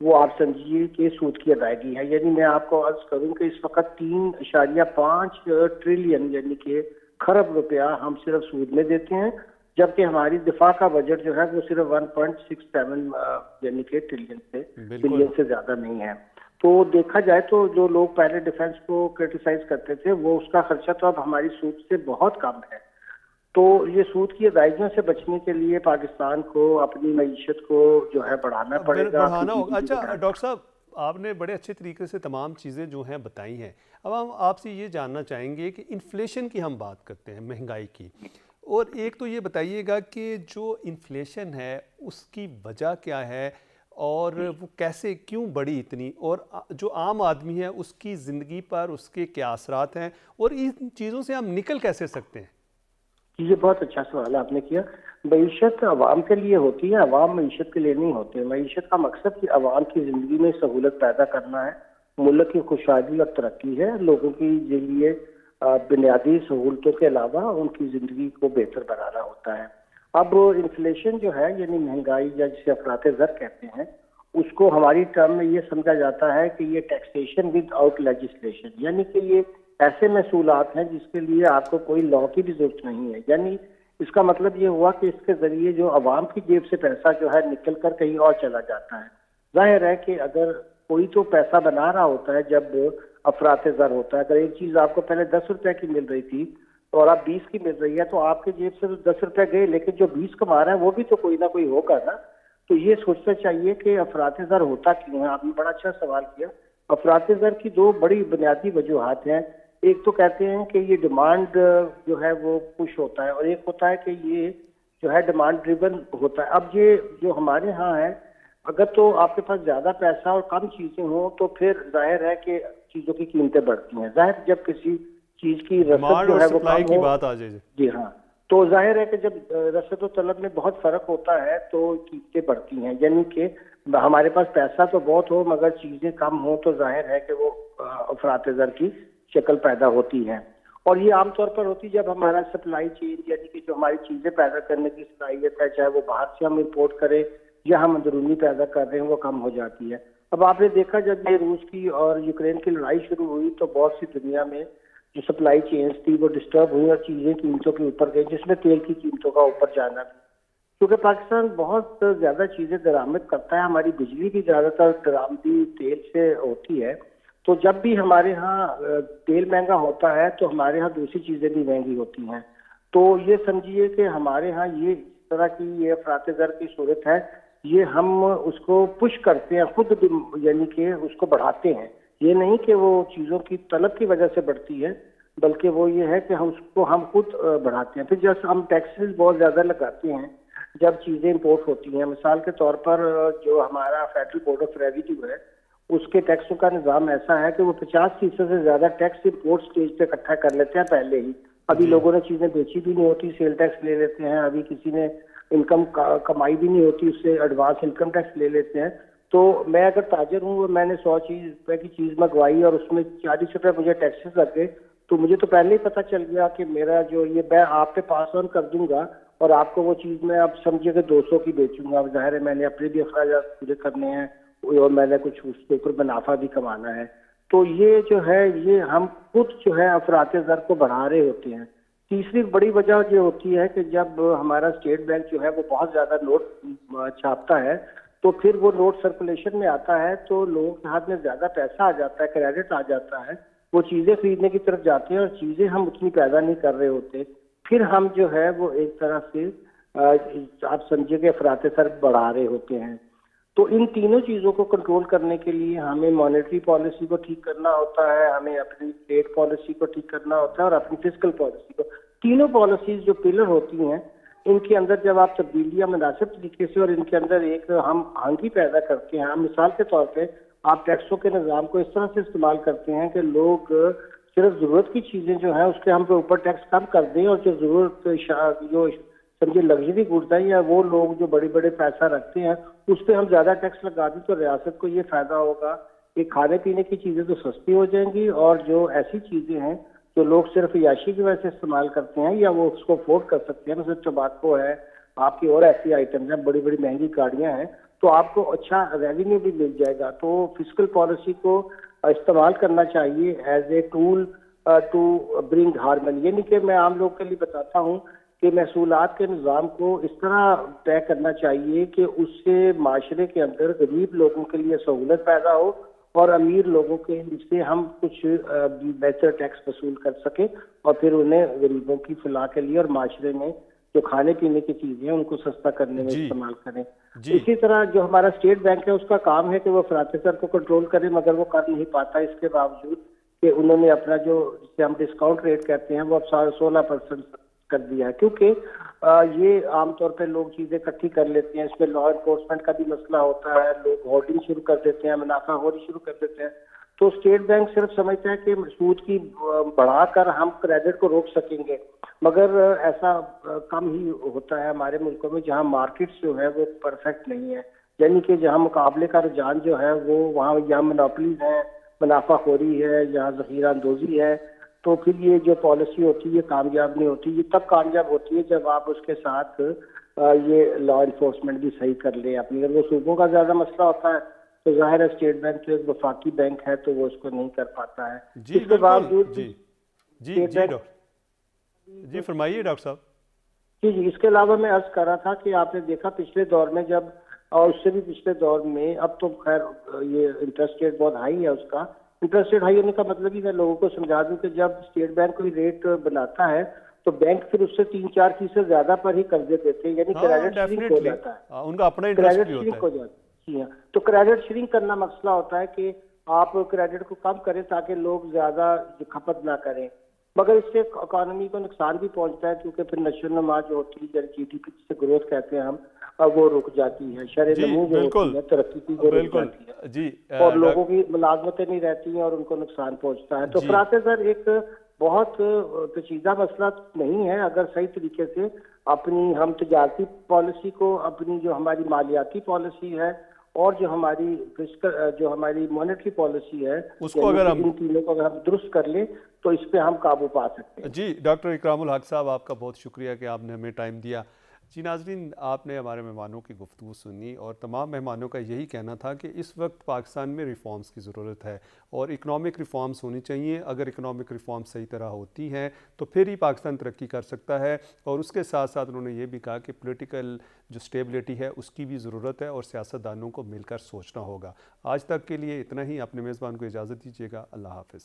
وہ آپ سمجھیے کہ سود کی ادائیگی ہے. یعنی میں آپ کو عرض کروں کہ اس وقت 3.5 ٹریلین یعنی کہ خرب روپیہ ہم صرف سود میں دیتے ہیں، جبکہ ہماری دفاع کا بجٹ جو ہے وہ صرف 1.67 یعنی کہ بلین سے زیادہ نہیں ہے. تو دیکھا جائے تو جو لوگ پہلے ڈیفنس کو کرٹیسائز کرتے تھے وہ اس کا خرچہ تو اب ہماری سود سے بہت کم ہے. تو یہ سود کی ادائیگیوں سے بچنے کے لیے پاکستان کو اپنی معیشت کو جو ہے بڑھانا پڑے گا.
اچھا ڈاکٹر صاحب، آپ نے بڑے اچھے طریقے سے تمام چیزیں جو ہیں بتائی ہیں. اب ہم آپ سے یہ جاننا چاہیں گے کہ انفلیشن کی ہم بات کرتے ہیں، مہنگائی کی، اور ایک تو یہ بتائیے گا کہ جو انفلیشن ہے اس کی وجہ کیا ہے اور وہ کیسے کیوں بڑھی اتنی، اور جو عام آدمی ہے اس کی زندگی پر اس کے کیا اثرات ہیں، اور ان چیزوں سے ہم نکل کیسے سکتے ہیں؟
یہ بہت اچھا سوال آپ نے کیا. معیشت عوام کے لیے ہوتی ہے، عوام معیشت کے لیے نہیں ہوتے. معیشت کا مقصد کہ عوام کی زندگی میں سہولت پیدا کرنا ہے، ملک کی خوشحالی اور ترقی ہے، لوگوں کے لیے بنیادی سہولتوں کے علاوہ ان کی زندگی کو بہتر بنانا ہوتا ہے. اب انفلیشن جو ہے یعنی مہنگائی یا جسے افراط زر کہتے ہیں، اس کو ہماری ٹرم میں یہ سمجھا جاتا ہے کہ یہ ٹیکسیشن ود آؤٹ لیجسلیشن، یعنی کہ یہ ایسے محصولات ہیں جس کے لیے آپ کو کوئی لا کی بھی ضرورت نہیں ہے. یعنی اس کا مطلب یہ ہوا کہ اس کے ذریعے جو عوام کی جیب سے پیسہ جو ہے نکل کر کہیں اور چلا جاتا ہے. ظاہر ہے کہ اگر کوئی تو پیسہ بنا رہا ہوتا ہے جب افراط زر ہوتا ہے. اگر ایک چیز آپ کو پہلے 10 روپے کی مل رہی تھی اور اب 20 کی مل رہی ہے تو آپ کے جیب سے تو 10 روپے گئے، لیکن جو 20 کما رہا ہے وہ بھی تو کوئی نہ کوئی ہوگا نا. تو یہ سوچنا چاہیے کہ افراط زر ہوتا کیوں ہے. آپ نے بڑا اچھا سوال کیا. افراط زر کی دو بڑی بنیادی وجوہات ہیں. ایک تو کہتے ہیں کہ یہ ڈیمانڈ جو ہے وہ پش ہوتا ہے، اور ایک ہوتا ہے کہ یہ جو ہے ڈیمانڈ ڈریون ہوتا ہے. اب یہ جو ہمارے ہاں ہے، اگر تو آپ کے پاس زیادہ پیسہ اور کم چیزیں ہوں تو پھر ظاہر ہے کہ چیزوں کی قیمتیں بڑھتی ہیں. ظاہر جب کسی چیز کی رسد جو ہے وہ کم ہو،
بات آ جائے
جی ہاں، تو ظاہر ہے کہ جب رسد و طلب میں بہت فرق ہوتا ہے تو قیمتیں بڑھتی ہیں. یعنی کہ ہمارے پاس پیسہ تو بہت ہو مگر چیزیں کم ہوں تو ظاہر ہے کہ وہ افراط زر کی شکل پیدا ہوتی ہے. اور یہ عام طور پر ہوتی ہے جب ہمارا سپلائی چین یعنی کہ جو ہماری چیزیں پیدا کرنے کی صلاحیت ہے، چاہے وہ باہر سے ہم امپورٹ کریں یا ہم اندرونی پیدا کر رہے ہیں، وہ کم ہو جاتی ہے. اب آپ نے دیکھا جب یہ روس کی اور یوکرین کی لڑائی شروع ہوئی تو بہت سی دنیا میں جو سپلائی چینز تھی وہ ڈسٹرب ہوئی اور چیزیں قیمتوں کے اوپر گئی، جس میں تیل کی قیمتوں کا اوپر جانا بھی. کیونکہ پاکستان بہت زیادہ چیزیں درآمد کرتا ہے، ہماری بجلی بھی زیادہ تر درآمدی تیل سے ہوتی ہے. تو جب بھی ہمارے ہاں تیل مہنگا ہوتا ہے تو ہمارے ہاں دوسری چیزیں بھی مہنگی ہوتی ہیں. تو یہ سمجھیے کہ ہمارے ہاں یہ اس طرح کی یہ افراط زر کی صورت ہے، یہ ہم اس کو پش کرتے ہیں خود، یعنی کہ اس کو بڑھاتے ہیں. یہ نہیں کہ وہ چیزوں کی طلب کی وجہ سے بڑھتی ہے، بلکہ وہ یہ ہے کہ ہم اس کو ہم خود بڑھاتے ہیں. پھر جیسے ہم ٹیکسز بہت زیادہ لگاتے ہیں جب چیزیں امپورٹ ہوتی ہیں. مثال کے طور پر جو ہمارا فیڈرل بورڈ آف ریونیو ہے اس کے ٹیکسوں کا نظام ایسا ہے کہ وہ 50% سے زیادہ ٹیکس امپورٹ سٹیج پہ اکٹھا کر لیتے ہیں پہلے ہی. ابھی لوگوں نے چیزیں بیچی بھی نہیں ہوتی، سیل ٹیکس لے لیتے ہیں. ابھی کسی نے انکم کمائی بھی نہیں ہوتی، اس سے ایڈوانس انکم ٹیکس لے لیتے ہیں. تو میں اگر تاجر ہوں اور میں نے 100 روپے کی چیز منگوائی اور اس میں 40 روپے مجھے ٹیکسز لگ گئے، تو مجھے تو پہلے ہی پتہ چل گیا کہ میرا جو یہ میں آپ پہ پاس آن کر دوں گا اور آپ کو وہ چیز میں اب سمجھیے کہ 200 کی بیچوں گا. اب ظاہر ہے میں نے اپنے بھی اخراجات پورے کرنے ہیں اور میں نے کچھ اس کے اوپر منافع بھی کمانا ہے. تو یہ جو ہے یہ ہم خود جو ہے افراط زر کو بڑھا رہے ہوتے ہیں. تیسری بڑی وجہ یہ ہوتی ہے کہ جب ہمارا اسٹیٹ بینک جو ہے وہ بہت زیادہ نوٹ چھاپتا ہے تو پھر وہ نوٹ سرکولیشن میں آتا ہے تو لوگوں کے ہاتھ میں زیادہ پیسہ آ جاتا ہے، کریڈٹ آ جاتا ہے، وہ چیزیں خریدنے کی طرف جاتے ہیں اور چیزیں ہم اتنی پیدا نہیں کر رہے ہوتے. پھر ہم جو ہے وہ ایک طرح سے آپ سمجھے کہ افراط زر بڑھا رہے ہوتے ہیں. تو ان تینوں چیزوں کو کنٹرول کرنے کے لیے ہمیں مانیٹری پالیسی کو ٹھیک کرنا ہوتا ہے، ہمیں اپنی ٹریڈ پالیسی کو ٹھیک کرنا ہوتا ہے اور اپنی فسکل پالیسی کو. تینوں پالیسیز جو پلر ہوتی ہیں ان کے اندر جب آپ تبدیلیاں مناسب طریقے سے اور ان کے اندر ایک ہم آہنگی پیدا کرتے ہیں. مثال کے طور پہ آپ ٹیکسوں کے نظام کو اس طرح سے استعمال کرتے ہیں کہ لوگ صرف ضرورت کی چیزیں جو ہیں اس کے ہم پہ اوپر ٹیکس کم کر دیں، اور جو ضرورت جو سمجھے لگژری گڈز ہیں یا وہ لوگ جو بڑے بڑے پیسہ رکھتے ہیں اس پہ ہم زیادہ ٹیکس لگا دیں تو ریاست کو یہ فائدہ ہوگا کہ کھانے پینے کی چیزیں تو سستی ہو جائیں گی، اور جو ایسی چیزیں ہیں جو لوگ صرف عیاشی کی وجہ سے استعمال کرتے ہیں یا وہ اس کو افورڈ کر سکتے ہیں، مثلا ٹباکو ہے، آپ کی اور ایسی آئٹمز ہیں، بڑی بڑی مہنگی گاڑیاں ہیں، تو آپ کو اچھا ریونیو بھی مل جائے گا۔ تو فسکل پالیسی کو استعمال کرنا چاہیے as a tool to bring harmony, یعنی کہ میں عام لوگ کے لیے بتاتا ہوں کہ محصولات کے نظام کو اس طرح طے کرنا چاہیے کہ اس سے معاشرے کے اندر غریب لوگوں کے لیے سہولت پیدا ہو اور امیر لوگوں کے سے ہم کچھ بہتر ٹیکس وصول کر سکیں، اور پھر انہیں غریبوں کی فلاح کے لیے اور معاشرے میں جو کھانے پینے کی چیزیں ہیں ان کو سستا کرنے میں استعمال کریں۔ اسی طرح جو ہمارا اسٹیٹ بینک ہے اس کا کام ہے کہ وہ افراط زر کو کنٹرول کرے، مگر وہ کر نہیں پاتا، اس کے باوجود کہ انہوں نے اپنا جو جسے ہم ڈسکاؤنٹ ریٹ کہتے ہیں وہ اب 16% کر دیا ہے، کیونکہ یہ عام طور پہ لوگ چیزیں اکٹھی کر لیتے ہیں، اس میں لا انفورسمنٹ کا بھی مسئلہ ہوتا ہے، لوگ ہولڈنگ شروع کر دیتے ہیں، منافع خوری شروع کر دیتے ہیں۔ تو اسٹیٹ بینک صرف سمجھتا ہے کہ سود کی بڑھا کر ہم کریڈٹ کو روک سکیں گے، مگر ایسا کم ہی ہوتا ہے ہمارے ملکوں میں جہاں مارکیٹس جو ہے وہ پرفیکٹ نہیں ہے، یعنی کہ جہاں مقابلے کا رجحان جو ہے وہ وہاں یہاں منوپلیز ہیں، منافع خوری ہے، یہاں ذخیرہ اندوزی ہے، تو پھر یہ جو پالیسی ہوتی ہے یہ کامیاب نہیں ہوتی۔ یہ تب کامیاب ہوتی ہے جب آپ اس کے ساتھ یہ لا انفورسمنٹ بھی صحیح کر لیں اپنی۔ اگر وہ صوبوں کا زیادہ مسئلہ ہوتا ہے تو ظاہر ہے اسٹیٹ بینک تو ایک وفاقی بینک ہے تو وہ اس کو نہیں کر پاتا ہے۔
جی
اس کے باوجود
جی فرمائیے ڈاکٹر صاحب۔
جی اس کے علاوہ میں عرض کر رہا تھا کہ آپ نے دیکھا پچھلے دور میں جب، اور اس سے بھی پچھلے دور میں، اب تو خیر یہ انٹرسٹ ریٹ بہت ہائی ہے، اس کا انٹرسٹ ریٹ ہائی ہونے کا مطلب ہی میں لوگوں کو سمجھا دوں کہ جب اسٹیٹ بینک کوئی ریٹ بناتا ہے تو بینک پھر اس سے 3-4% زیادہ پر ہی قرضے دیتے ہیں، یعنی کریڈٹ شرنک ہو جاتا ہے،
ان کا اپنا
کریڈٹ شرنک ہو جاتا ہے۔ جی ہاں، تو کریڈٹ شرنک کرنا مسئلہ ہوتا ہے کہ آپ کریڈٹ کو کم کریں تاکہ لوگ زیادہ کھپت نہ کریں، مگر اس سے اکانومی کو نقصان بھی پہنچتا ہے کیونکہ پھر نشو و نما جو ہوتی ہے جی ڈی پی سے گروتھ کہتے ہیں ہم، وہ رک جاتی ہے، شرح نمو جو ہوتی ہے ترقی کی وہ رک جاتی ہے، اور لوگوں کی ملازمتیں نہیں رہتی ہیں اور ان کو نقصان پہنچتا ہے۔ تو افراط زر ایک بہت پیچیدہ مسئلہ نہیں ہے اگر صحیح طریقے سے اپنی ہم تجارتی پالیسی کو، اپنی جو ہماری مالیاتی پالیسی ہے اور جو ہماری مانیٹری پالیسی ہے،
اس کو اگر ہم
ان تینوں کو اگر ہم درست کر لیں تو اس پہ ہم قابو پا سکتے ہیں۔
جی ڈاکٹر اکرام الحق صاحب، آپ کا بہت شکریہ کہ آپ نے ہمیں ٹائم دیا۔ جی ناظرین، آپ نے ہمارے مہمانوں کی گفتگو سنی اور تمام مہمانوں کا یہی کہنا تھا کہ اس وقت پاکستان میں ریفارمز کی ضرورت ہے اور اکنامک ریفارمز ہونی چاہیے۔ اگر اکنامک ریفارمز صحیح طرح ہوتی ہیں تو پھر ہی پاکستان ترقی کر سکتا ہے، اور اس کے ساتھ ساتھ انہوں نے یہ بھی کہا کہ پولیٹیکل جو سٹیبلٹی ہے اس کی بھی ضرورت ہے اور سیاستدانوں کو مل کر سوچنا ہوگا۔ آج تک کے لیے اتنا ہی، اپنے میزبان کو اجازت دیجیے گا۔ اللہ حافظ۔